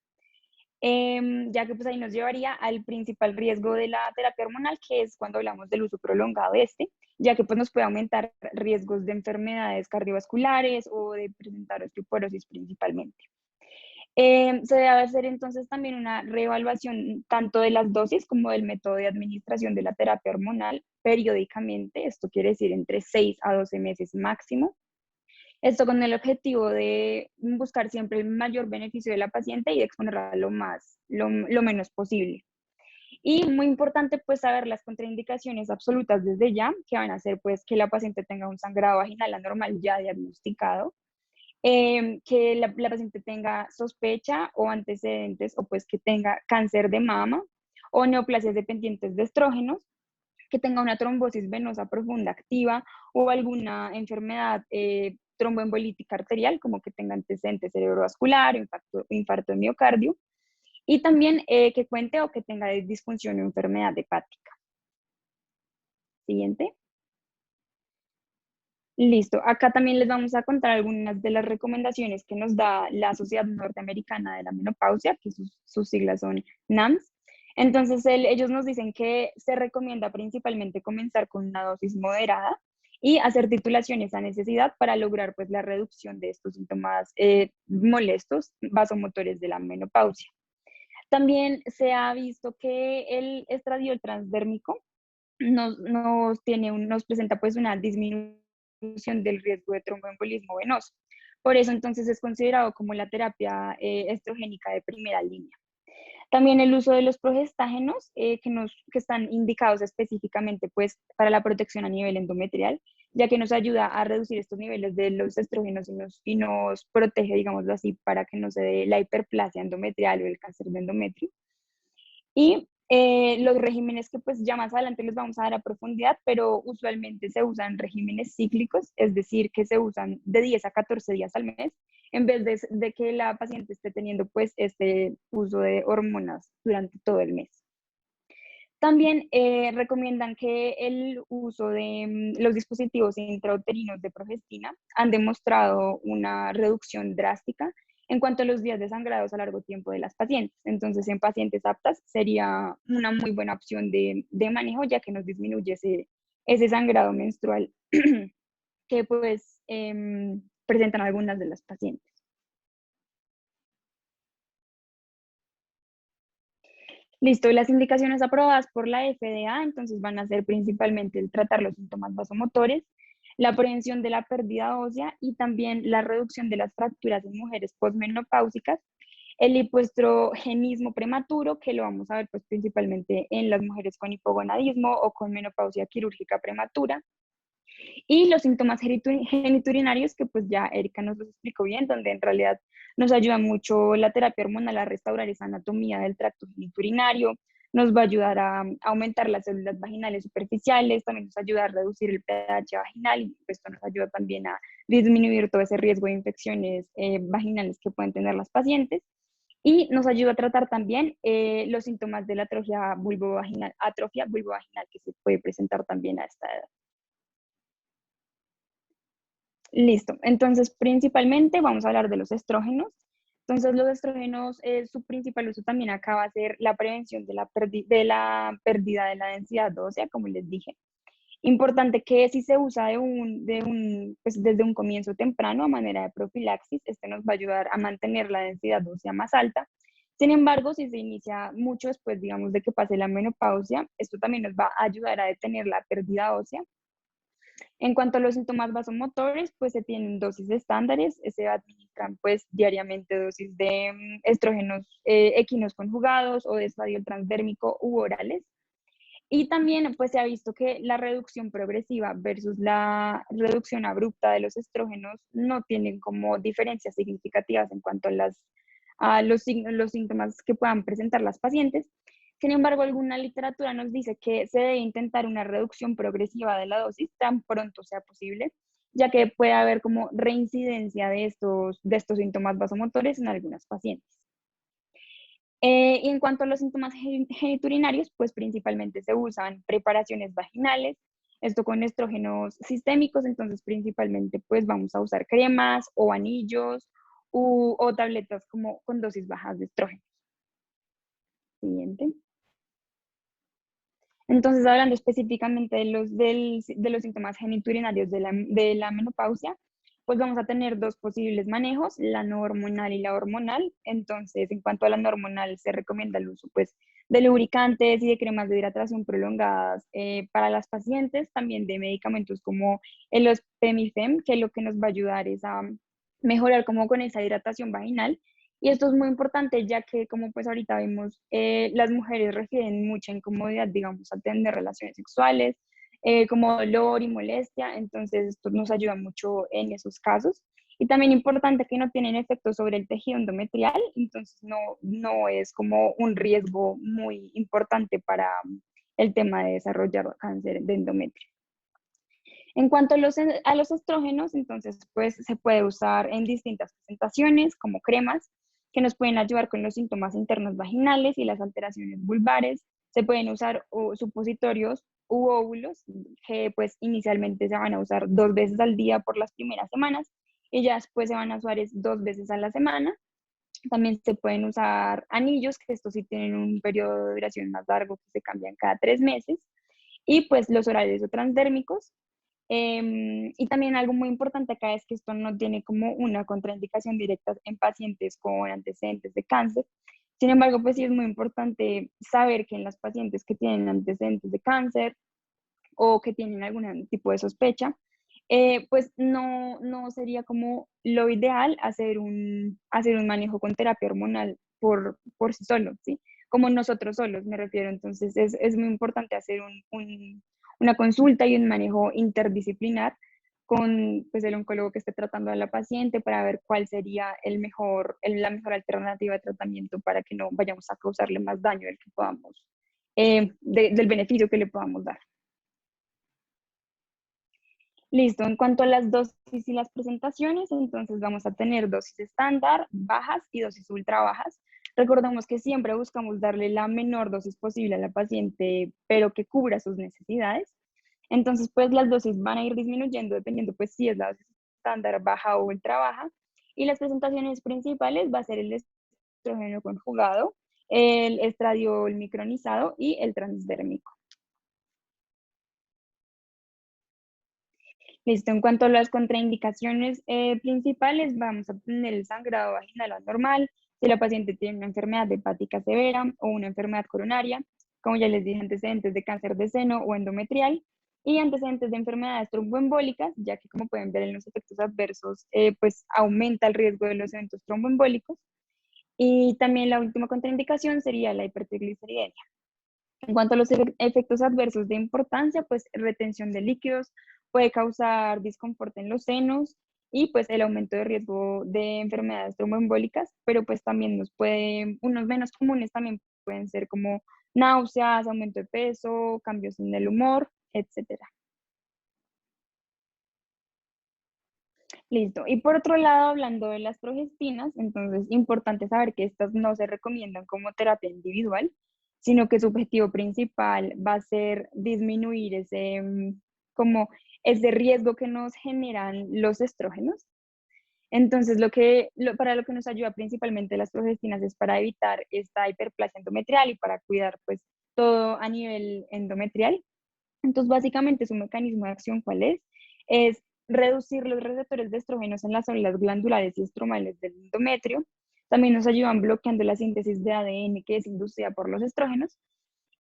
Ya que pues ahí nos llevaría al principal riesgo de la terapia hormonal, que es cuando hablamos del uso prolongado de este, ya que pues nos puede aumentar riesgos de enfermedades cardiovasculares o de presentar osteoporosis principalmente. Se debe hacer entonces también una reevaluación tanto de las dosis como del método de administración de la terapia hormonal periódicamente, esto quiere decir entre 6 a 12 meses máximo. Esto con el objetivo de buscar siempre el mayor beneficio de la paciente y de exponerla lo menos posible. Y muy importante pues saber las contraindicaciones absolutas desde ya, que van a hacer pues que la paciente tenga un sangrado vaginal anormal ya diagnosticado, que la paciente tenga sospecha o antecedentes o pues que tenga cáncer de mama o neoplasias dependientes de estrógenos, que tenga una trombosis venosa profunda activa o alguna enfermedad tromboembolítica arterial, como que tenga antecedentes cerebrovascular, infarto de miocardio, y también que cuente o que tenga disfunción o enfermedad hepática. Siguiente. Listo, acá también les vamos a contar algunas de las recomendaciones que nos da la Sociedad Norteamericana de la Menopausia, que sus siglas son NAMS. Entonces, ellos nos dicen que se recomienda principalmente comenzar con una dosis moderada y hacer titulaciones a necesidad para lograr pues la reducción de estos síntomas molestos vasomotores de la menopausia. También se ha visto que el estradiol transdérmico nos presenta pues una disminución del riesgo de tromboembolismo venoso. Por eso entonces es considerado como la terapia estrogénica de primera línea. También el uso de los progestágenos que están indicados específicamente pues, para la protección a nivel endometrial, ya que nos ayuda a reducir estos niveles de los estrógenos y nos protege, digámoslo así, para que no se dé la hiperplasia endometrial o el cáncer de endometrio. Y los regímenes que pues ya más adelante les vamos a dar a profundidad, pero usualmente se usan regímenes cíclicos, es decir, que se usan de 10 a 14 días al mes, en vez de que la paciente esté teniendo pues este uso de hormonas durante todo el mes. También recomiendan que el uso de los dispositivos intrauterinos de progestina han demostrado una reducción drástica en cuanto a los días de sangrados a largo tiempo de las pacientes. Entonces, en pacientes aptas sería una muy buena opción de manejo, ya que nos disminuye ese sangrado menstrual que pues presentan algunas de las pacientes. Listo, y las indicaciones aprobadas por la FDA, entonces van a ser principalmente el tratar los síntomas vasomotores, la prevención de la pérdida ósea y también la reducción de las fracturas en mujeres posmenopáusicas, el hipoestrogenismo prematuro, que lo vamos a ver pues principalmente en las mujeres con hipogonadismo o con menopausia quirúrgica prematura, y los síntomas geniturinarios, que pues ya Erika nos los explicó bien, donde en realidad nos ayuda mucho la terapia hormonal a restaurar esa anatomía del tracto geniturinario, nos va a ayudar a aumentar las células vaginales superficiales, también nos ayuda a reducir el pH vaginal y esto nos ayuda también a disminuir todo ese riesgo de infecciones vaginales que pueden tener las pacientes. Y nos ayuda a tratar también los síntomas de la atrofia vulvovaginal que se puede presentar también a esta edad. Listo, entonces principalmente vamos a hablar de los estrógenos. Entonces los estrógenos, su principal uso también acá va a ser la prevención de la pérdida de la densidad ósea, como les dije. Importante que si se usa pues desde un comienzo temprano a manera de profilaxis, este nos va a ayudar a mantener la densidad ósea más alta. Sin embargo, si se inicia mucho después, digamos, de que pase la menopausia, esto también nos va a ayudar a detener la pérdida ósea. En cuanto a los síntomas vasomotores, pues se tienen dosis estándares, se administran pues diariamente dosis de estrógenos equinos conjugados o de estradiol transdérmico u orales. Y también pues se ha visto que la reducción progresiva versus la reducción abrupta de los estrógenos no tienen como diferencias significativas en cuanto a los síntomas que puedan presentar las pacientes. Sin embargo, alguna literatura nos dice que se debe intentar una reducción progresiva de la dosis tan pronto sea posible, ya que puede haber como reincidencia de estos síntomas vasomotores en algunas pacientes. Y en cuanto a los síntomas geniturinarios, pues principalmente se usan preparaciones vaginales, esto con estrógenos sistémicos, entonces principalmente pues vamos a usar cremas o anillos o tabletas como con dosis bajas de estrógeno. Siguiente. Entonces, hablando específicamente de los síntomas geniturinarios de la menopausia, pues vamos a tener dos posibles manejos, la no hormonal y la hormonal. Entonces, en cuanto a la no hormonal, se recomienda el uso pues, de lubricantes y de cremas de hidratación prolongadas para las pacientes, también de medicamentos como el Ospemifem, que lo que nos va a ayudar es a mejorar como con esa hidratación vaginal. Y esto es muy importante ya que, como pues ahorita vimos, las mujeres refieren mucha incomodidad, digamos, al tener relaciones sexuales, como dolor y molestia, entonces esto nos ayuda mucho en esos casos. Y también importante que no tienen efecto sobre el tejido endometrial, entonces no es como un riesgo muy importante para el tema de desarrollar cáncer de endometrio. En cuanto a los estrógenos, entonces pues se puede usar en distintas presentaciones como cremas que nos pueden ayudar con los síntomas internos vaginales y las alteraciones vulvares. Se pueden usar supositorios u óvulos que pues inicialmente se van a usar 2 veces al día por las primeras semanas y ya después se van a usar 2 veces a la semana. También se pueden usar anillos, que estos sí tienen un periodo de duración más largo que se cambian cada 3 meses. Y pues los orales o transdérmicos. Y también algo muy importante acá es que esto no tiene como una contraindicación directa en pacientes con antecedentes de cáncer. Sin embargo, pues sí es muy importante saber que en las pacientes que tienen antecedentes de cáncer o que tienen algún tipo de sospecha, Pues no sería como lo ideal hacer un manejo con terapia hormonal por sí solo, ¿sí? Como nosotros solos, me refiero. Entonces, es muy importante hacer una consulta y un manejo interdisciplinar con pues, el oncólogo que esté tratando a la paciente para ver cuál sería la mejor alternativa de tratamiento para que no vayamos a causarle más daño del que podamos, del beneficio que le podamos dar. Listo, en cuanto a las dosis y las presentaciones, entonces vamos a tener dosis estándar, bajas y dosis ultra bajas. Recordemos que siempre buscamos darle la menor dosis posible a la paciente, pero que cubra sus necesidades. Entonces, pues las dosis van a ir disminuyendo dependiendo, pues, si es la dosis estándar, baja o ultra baja. Y las presentaciones principales va a ser el estrógeno conjugado, el estradiol micronizado y el transdérmico. Listo, en cuanto a las contraindicaciones principales, vamos a tener el sangrado vaginal anormal, si la paciente tiene una enfermedad hepática severa o una enfermedad coronaria, como ya les dije, antecedentes de cáncer de seno o endometrial, y antecedentes de enfermedades tromboembólicas, ya que como pueden ver en los efectos adversos, pues aumenta el riesgo de los eventos tromboembólicos. Y también la última contraindicación sería la hipertrigliceridia. En cuanto a los efectos adversos de importancia, pues retención de líquidos, puede causar disconfort en los senos y pues el aumento de riesgo de enfermedades tromboembólicas, pero pues también unos menos comunes también pueden ser como náuseas, aumento de peso, cambios en el humor, etcétera. Listo. Y por otro lado, hablando de las progestinas, entonces importante saber que estas no se recomiendan como terapia individual, sino que su objetivo principal va a ser disminuir como ese riesgo que nos generan los estrógenos. Entonces, para lo que nos ayuda principalmente las progestinas es para evitar esta hiperplasia endometrial y para cuidar pues todo a nivel endometrial. Entonces, básicamente su mecanismo de acción, ¿cuál es? Es reducir los receptores de estrógenos en las células glandulares y estromales del endometrio. También nos ayudan bloqueando la síntesis de ADN que es inducida por los estrógenos.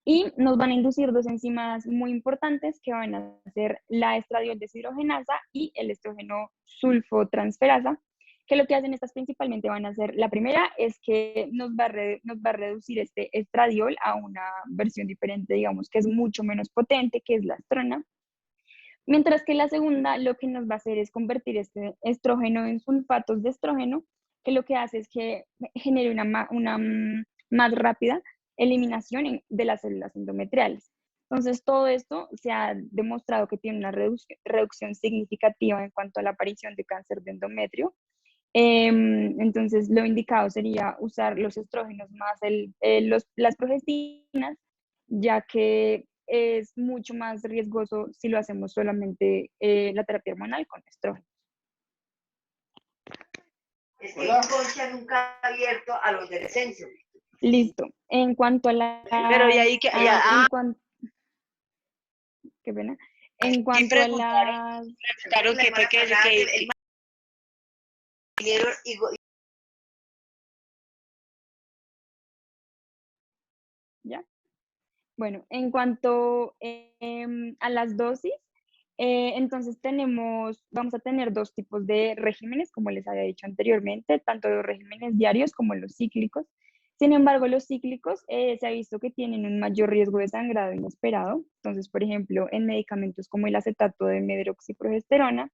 Y nos van a inducir dos enzimas muy importantes que van a ser la estradiol deshidrogenasa y el estrógeno sulfotransferasa, que lo que hacen estas principalmente van a hacer, la primera es que nos va a reducir este estradiol a una versión diferente, digamos, que es mucho menos potente, que es la estrona, mientras que la segunda lo que nos va a hacer es convertir este estrógeno en sulfatos de estrógeno, que lo que hace es que genere una más rápida eliminación de las células endometriales. Entonces, todo esto se ha demostrado que tiene una reducción significativa en cuanto a la aparición de cáncer de endometrio. Entonces, lo indicado sería usar los estrógenos más las progestinas, ya que es mucho más riesgoso si lo hacemos solamente la terapia hormonal con estrógenos. Es que Concha nunca ha abierto a los del censo. Listo. En cuanto a la... Pero y ahí que... qué pena. En cuanto a las... Preguntaron que fue que ¿Ya? Bueno, en cuanto a las dosis, entonces vamos a tener dos tipos de regímenes, como les había dicho anteriormente, tanto los regímenes diarios como los cíclicos. Sin embargo, los cíclicos se ha visto que tienen un mayor riesgo de sangrado inesperado. Entonces, por ejemplo, en medicamentos como el acetato de medroxiprogesterona,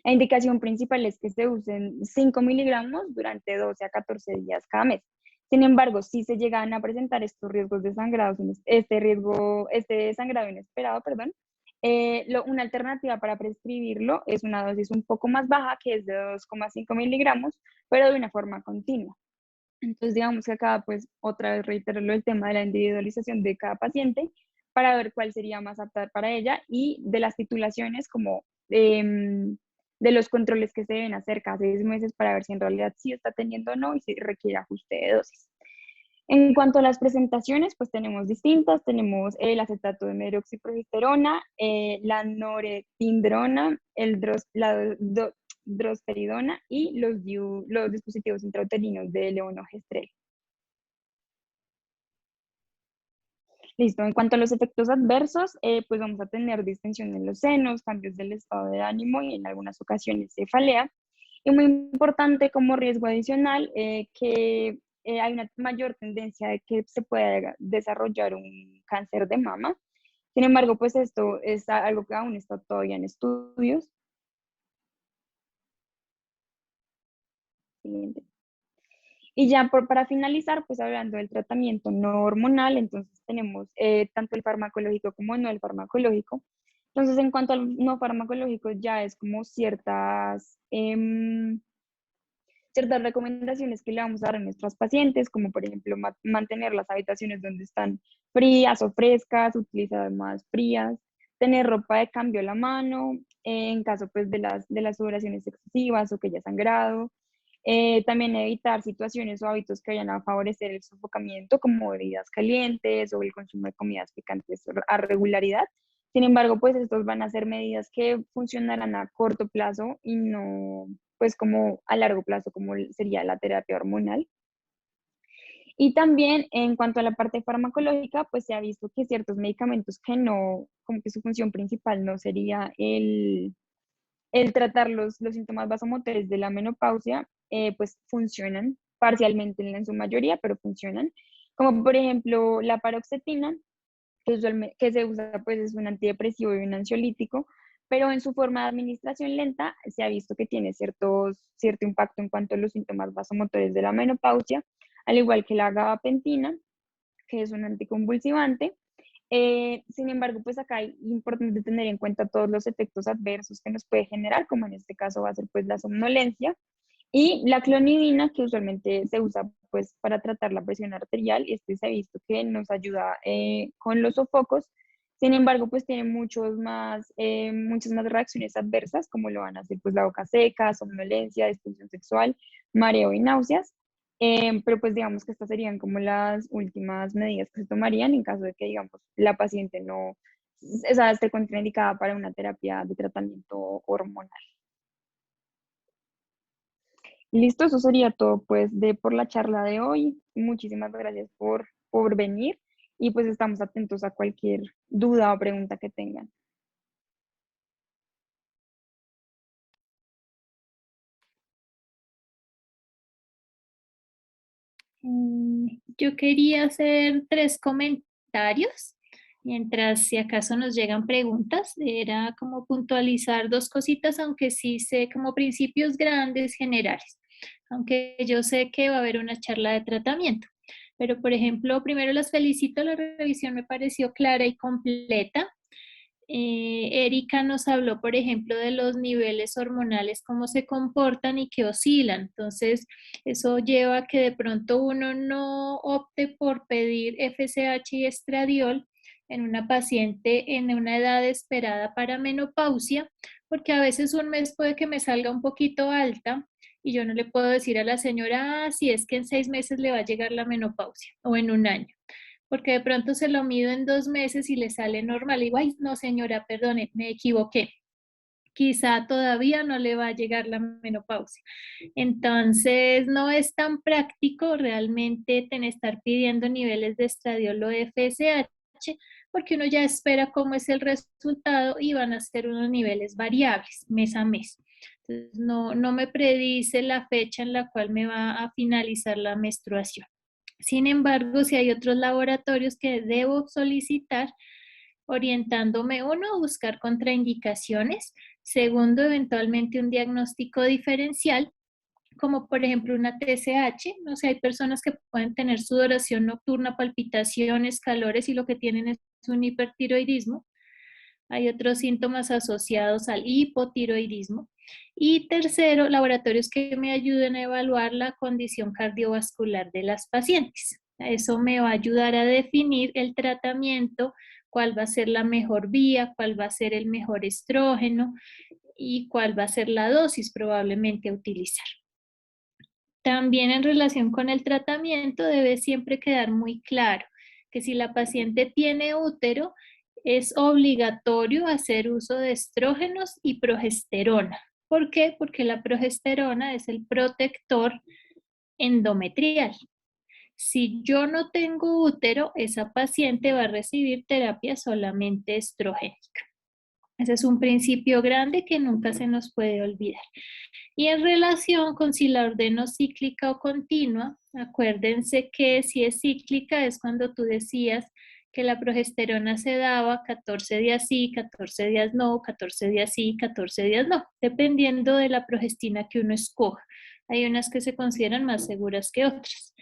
la indicación principal es que se usen 5 miligramos durante 12 a 14 días cada mes. Sin embargo, si se llegan a presentar estos riesgos de sangrado, este sangrado inesperado, perdón, una alternativa para prescribirlo es una dosis un poco más baja, que es de 2,5 miligramos, pero de una forma continua. Entonces, digamos que acá, pues, otra vez reitero el tema de la individualización de cada paciente para ver cuál sería más apta para ella y de las titulaciones como de los controles que se deben hacer cada 6 meses para ver si en realidad sí está teniendo o no y si requiere ajuste de dosis. En cuanto a las presentaciones, pues tenemos distintas. Tenemos el acetato de medroxiprogesterona, la norepindraona, la drosperidona y los dispositivos intrauterinos de levonorgestrel. Listo, en cuanto a los efectos adversos, pues vamos a tener distensión en los senos, cambios del estado de ánimo y en algunas ocasiones cefalea. Y muy importante como riesgo adicional, que hay una mayor tendencia de que se pueda desarrollar un cáncer de mama. Sin embargo, pues esto es algo que aún está todavía en estudios. Siguiente. Y ya para finalizar, pues hablando del tratamiento no hormonal, entonces tenemos tanto el farmacológico como no el farmacológico. Entonces, en cuanto al no farmacológico, ya es como ciertas recomendaciones que le vamos a dar a nuestras pacientes, como por ejemplo mantener las habitaciones donde están frías o frescas, utilizar más frías, tener ropa de cambio a la mano, en caso pues de las sudoraciones excesivas o que haya sangrado. También evitar situaciones o hábitos que vayan a favorecer el sofocamiento, como bebidas calientes o el consumo de comidas picantes a regularidad. Sin embargo, pues estos van a ser medidas que funcionarán a corto plazo y no pues como a largo plazo, como sería la terapia hormonal. Y también en cuanto a la parte farmacológica, pues se ha visto que ciertos medicamentos que no, como que su función principal no sería el tratar los síntomas vasomotores de la menopausia, pues funcionan parcialmente en su mayoría, pero funcionan. Como por ejemplo la paroxetina, que se usa pues es un antidepresivo y un ansiolítico, pero en su forma de administración lenta se ha visto que tiene cierto impacto en cuanto a los síntomas vasomotores de la menopausia, al igual que la gabapentina, que es un anticonvulsivante. Sin embargo, pues acá es importante tener en cuenta todos los efectos adversos que nos puede generar, como en este caso va a ser pues la somnolencia, y la clonidina, que usualmente se usa pues para tratar la presión arterial, este se ha visto que nos ayuda con los sofocos. Sin embargo, pues tiene muchas más reacciones adversas, como lo van a ser pues la boca seca, somnolencia, disfunción sexual, mareo y náuseas. Pero pues digamos que estas serían como las últimas medidas que se tomarían en caso de que, digamos, la paciente no, o sea, esté contraindicada para una terapia de tratamiento hormonal. Listo, eso sería todo pues por la charla de hoy. Muchísimas gracias por venir y pues estamos atentos a cualquier duda o pregunta que tengan. Yo quería hacer 3 comentarios, mientras si acaso nos llegan preguntas. Era como puntualizar 2 cositas, aunque sí sé como principios grandes, generales, aunque yo sé que va a haber una charla de tratamiento. Pero, por ejemplo, primero las felicito, la revisión me pareció clara y completa. Erika nos habló, por ejemplo, de los niveles hormonales, cómo se comportan y que oscilan. Entonces, eso lleva a que de pronto uno no opte por pedir FSH y estradiol en una paciente en una edad esperada para menopausia, porque a veces un mes puede que me salga un poquito alta y yo no le puedo decir a la señora, si es que en 6 meses le va a llegar la menopausia o en un año, porque de pronto se lo mido en 2 meses y le sale normal. Y digo, ay, no señora, perdone, me equivoqué. Quizá todavía no le va a llegar la menopausia. Entonces, no es tan práctico realmente estar pidiendo niveles de estradiol o de FSH, porque uno ya espera cómo es el resultado y van a ser unos niveles variables mes a mes. Entonces, no me predice la fecha en la cual me va a finalizar la menstruación. Sin embargo, si hay otros laboratorios que debo solicitar, orientándome, uno, a buscar contraindicaciones, segundo, eventualmente un diagnóstico diferencial, como por ejemplo una TSH. No sé, hay personas que pueden tener sudoración nocturna, palpitaciones, calores y lo que tienen es un hipertiroidismo. Hay otros síntomas asociados al hipotiroidismo. Y tercero, laboratorios que me ayuden a evaluar la condición cardiovascular de las pacientes. Eso me va a ayudar a definir el tratamiento, cuál va a ser la mejor vía, cuál va a ser el mejor estrógeno y cuál va a ser la dosis probablemente a utilizar. También en relación con el tratamiento debe siempre quedar muy claro que si la paciente tiene útero, es obligatorio hacer uso de estrógenos y progesterona. ¿Por qué? Porque la progesterona es el protector endometrial. Si yo no tengo útero, esa paciente va a recibir terapia solamente estrogénica. Ese es un principio grande que nunca se nos puede olvidar. Y en relación con si la ordeno cíclica o continua, acuérdense que si es cíclica es cuando tú decías que la progesterona se daba 14 días sí, 14 días no, 14 días sí, 14 días no, dependiendo de la progestina que uno escoja. Hay unas que se consideran más seguras que otras.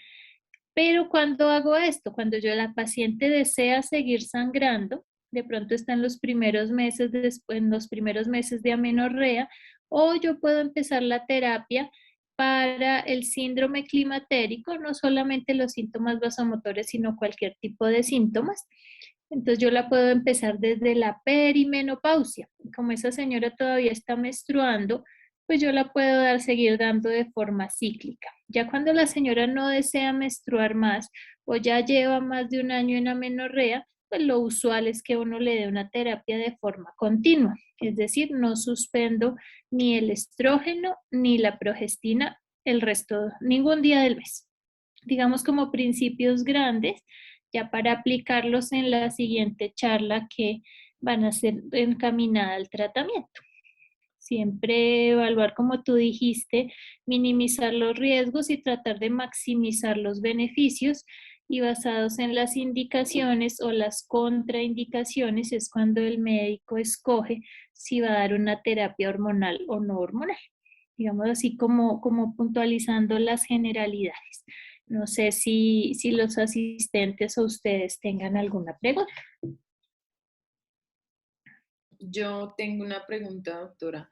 Pero cuando hago esto, cuando la paciente desea seguir sangrando, de pronto está en los primeros meses, en los primeros meses de amenorrea, o yo puedo empezar la terapia para el síndrome climatérico, no solamente los síntomas vasomotores, sino cualquier tipo de síntomas. Entonces yo la puedo empezar desde la perimenopausia. Como esa señora todavía está menstruando, pues yo la puedo seguir dando de forma cíclica. Ya cuando la señora no desea menstruar más o ya lleva más de un año en amenorrea, pues lo usual es que uno le dé una terapia de forma continua. Es decir, no suspendo ni el estrógeno ni la progestina el resto, ningún día del mes. Digamos como principios grandes, ya para aplicarlos en la siguiente charla que van a ser encaminada al tratamiento. Siempre evaluar, como tú dijiste, minimizar los riesgos y tratar de maximizar los beneficios, y basados en las indicaciones o las contraindicaciones es cuando el médico escoge si va a dar una terapia hormonal o no hormonal. Digamos así como puntualizando las generalidades. No sé si los asistentes o ustedes tengan alguna pregunta. Yo tengo una pregunta, doctora.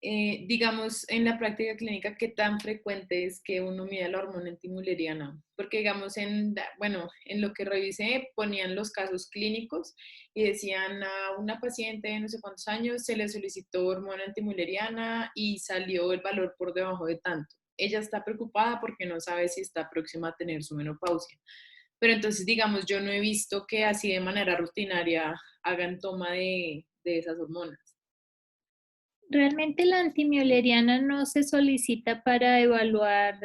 Digamos, en la práctica clínica, ¿qué tan frecuente es que uno mida la hormona antimuleriana? Porque, digamos, bueno, en lo que revisé, ponían los casos clínicos y decían a una paciente de no sé cuántos años se le solicitó hormona antimuleriana y salió el valor por debajo de tanto. Ella está preocupada porque no sabe si está próxima a tener su menopausia. Pero entonces, digamos, yo no he visto que así de manera rutinaria hagan toma de esas hormonas. Realmente la antimioleriana no se solicita para evaluar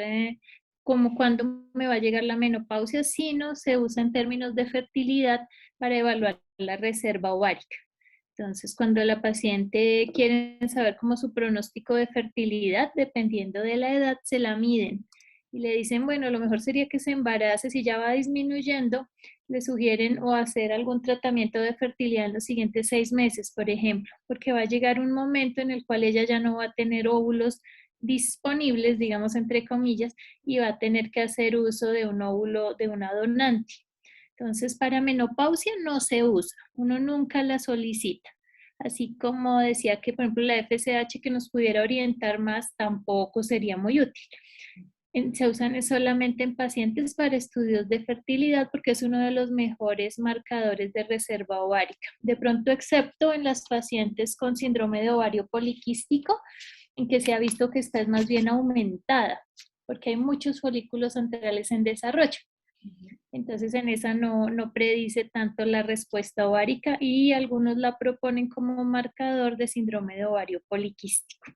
como cuándo me va a llegar la menopausia, sino se usa en términos de fertilidad para evaluar la reserva ovárica. Entonces, cuando la paciente quiere saber cómo su pronóstico de fertilidad, dependiendo de la edad, se la miden y le dicen, bueno, lo mejor sería que se embarace. Si ya va disminuyendo, le sugieren o hacer algún tratamiento de fertilidad en los siguientes 6 meses, por ejemplo, porque va a llegar un momento en el cual ella ya no va a tener óvulos disponibles, digamos entre comillas, y va a tener que hacer uso de un óvulo de una donante. Entonces, para menopausia no se usa, uno nunca la solicita. Así como decía que, por ejemplo, la FSH que nos pudiera orientar más tampoco sería muy útil. Se usan solamente en pacientes para estudios de fertilidad porque es uno de los mejores marcadores de reserva ovárica. De pronto, excepto en las pacientes con síndrome de ovario poliquístico, en que se ha visto que esta es más bien aumentada, porque hay muchos folículos anterales en desarrollo. Entonces en esa no predice tanto la respuesta ovárica y algunos la proponen como marcador de síndrome de ovario poliquístico.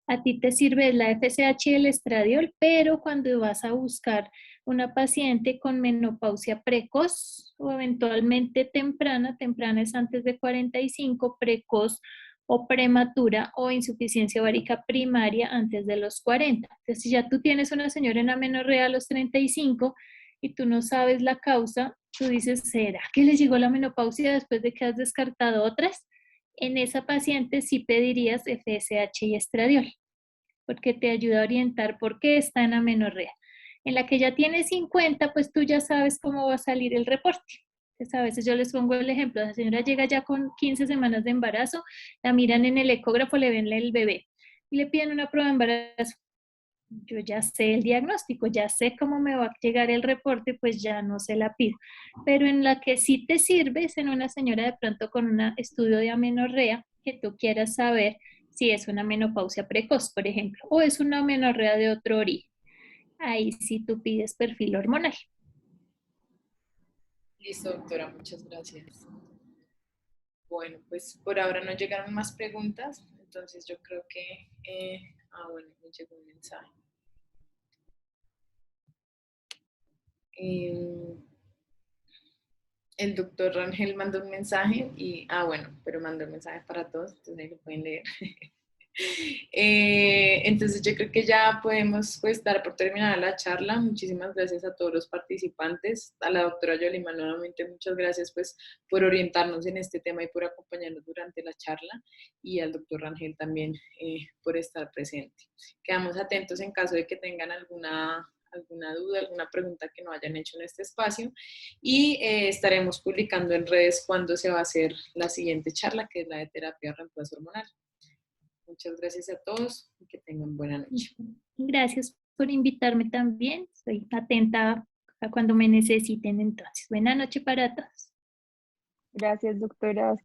A ti te sirve la FSH y el estradiol, pero cuando vas a buscar una paciente con menopausia precoz o eventualmente temprana es antes de 45, precoz o prematura o insuficiencia ovárica primaria antes de los 40. Entonces, si ya tú tienes una señora en amenorrea a los 35 y tú no sabes la causa, tú dices, ¿será que le llegó la menopausia después de que has descartado otras? En esa paciente sí pedirías FSH y estradiol, porque te ayuda a orientar por qué está en amenorrea. En la que ya tiene 50, pues tú ya sabes cómo va a salir el reporte. Entonces, a veces yo les pongo el ejemplo, la señora llega ya con 15 semanas de embarazo, la miran en el ecógrafo, le ven el bebé y le piden una prueba de embarazo. Yo ya sé el diagnóstico, ya sé cómo me va a llegar el reporte, pues ya no se la pido. Pero en la que sí te sirve es en una señora de pronto con un estudio de amenorrea que tú quieras saber si es una menopausia precoz, por ejemplo, o es una amenorrea de otro origen. Ahí sí tú pides perfil hormonal. Listo, doctora, muchas gracias. Bueno, pues por ahora no llegaron más preguntas, entonces yo creo que, bueno, me llegó un mensaje. El doctor Rangel mandó un mensaje y, bueno, pero mandó un mensaje para todos, entonces ahí lo pueden leer. Entonces yo creo que ya podemos pues dar por terminada la charla. Muchísimas gracias a todos los participantes, a la doctora Yolima nuevamente muchas gracias pues por orientarnos en este tema y por acompañarnos durante la charla, y al doctor Rangel también por estar presente. Quedamos atentos en caso de que tengan alguna duda, alguna pregunta que no hayan hecho en este espacio, y estaremos publicando en redes cuándo se va a hacer la siguiente charla, que es la de terapia de reemplazo hormonal. Muchas gracias a todos y que tengan buena noche. Gracias por invitarme también. Estoy atenta a cuando me necesiten entonces. Buena noche para todos. Gracias, doctora.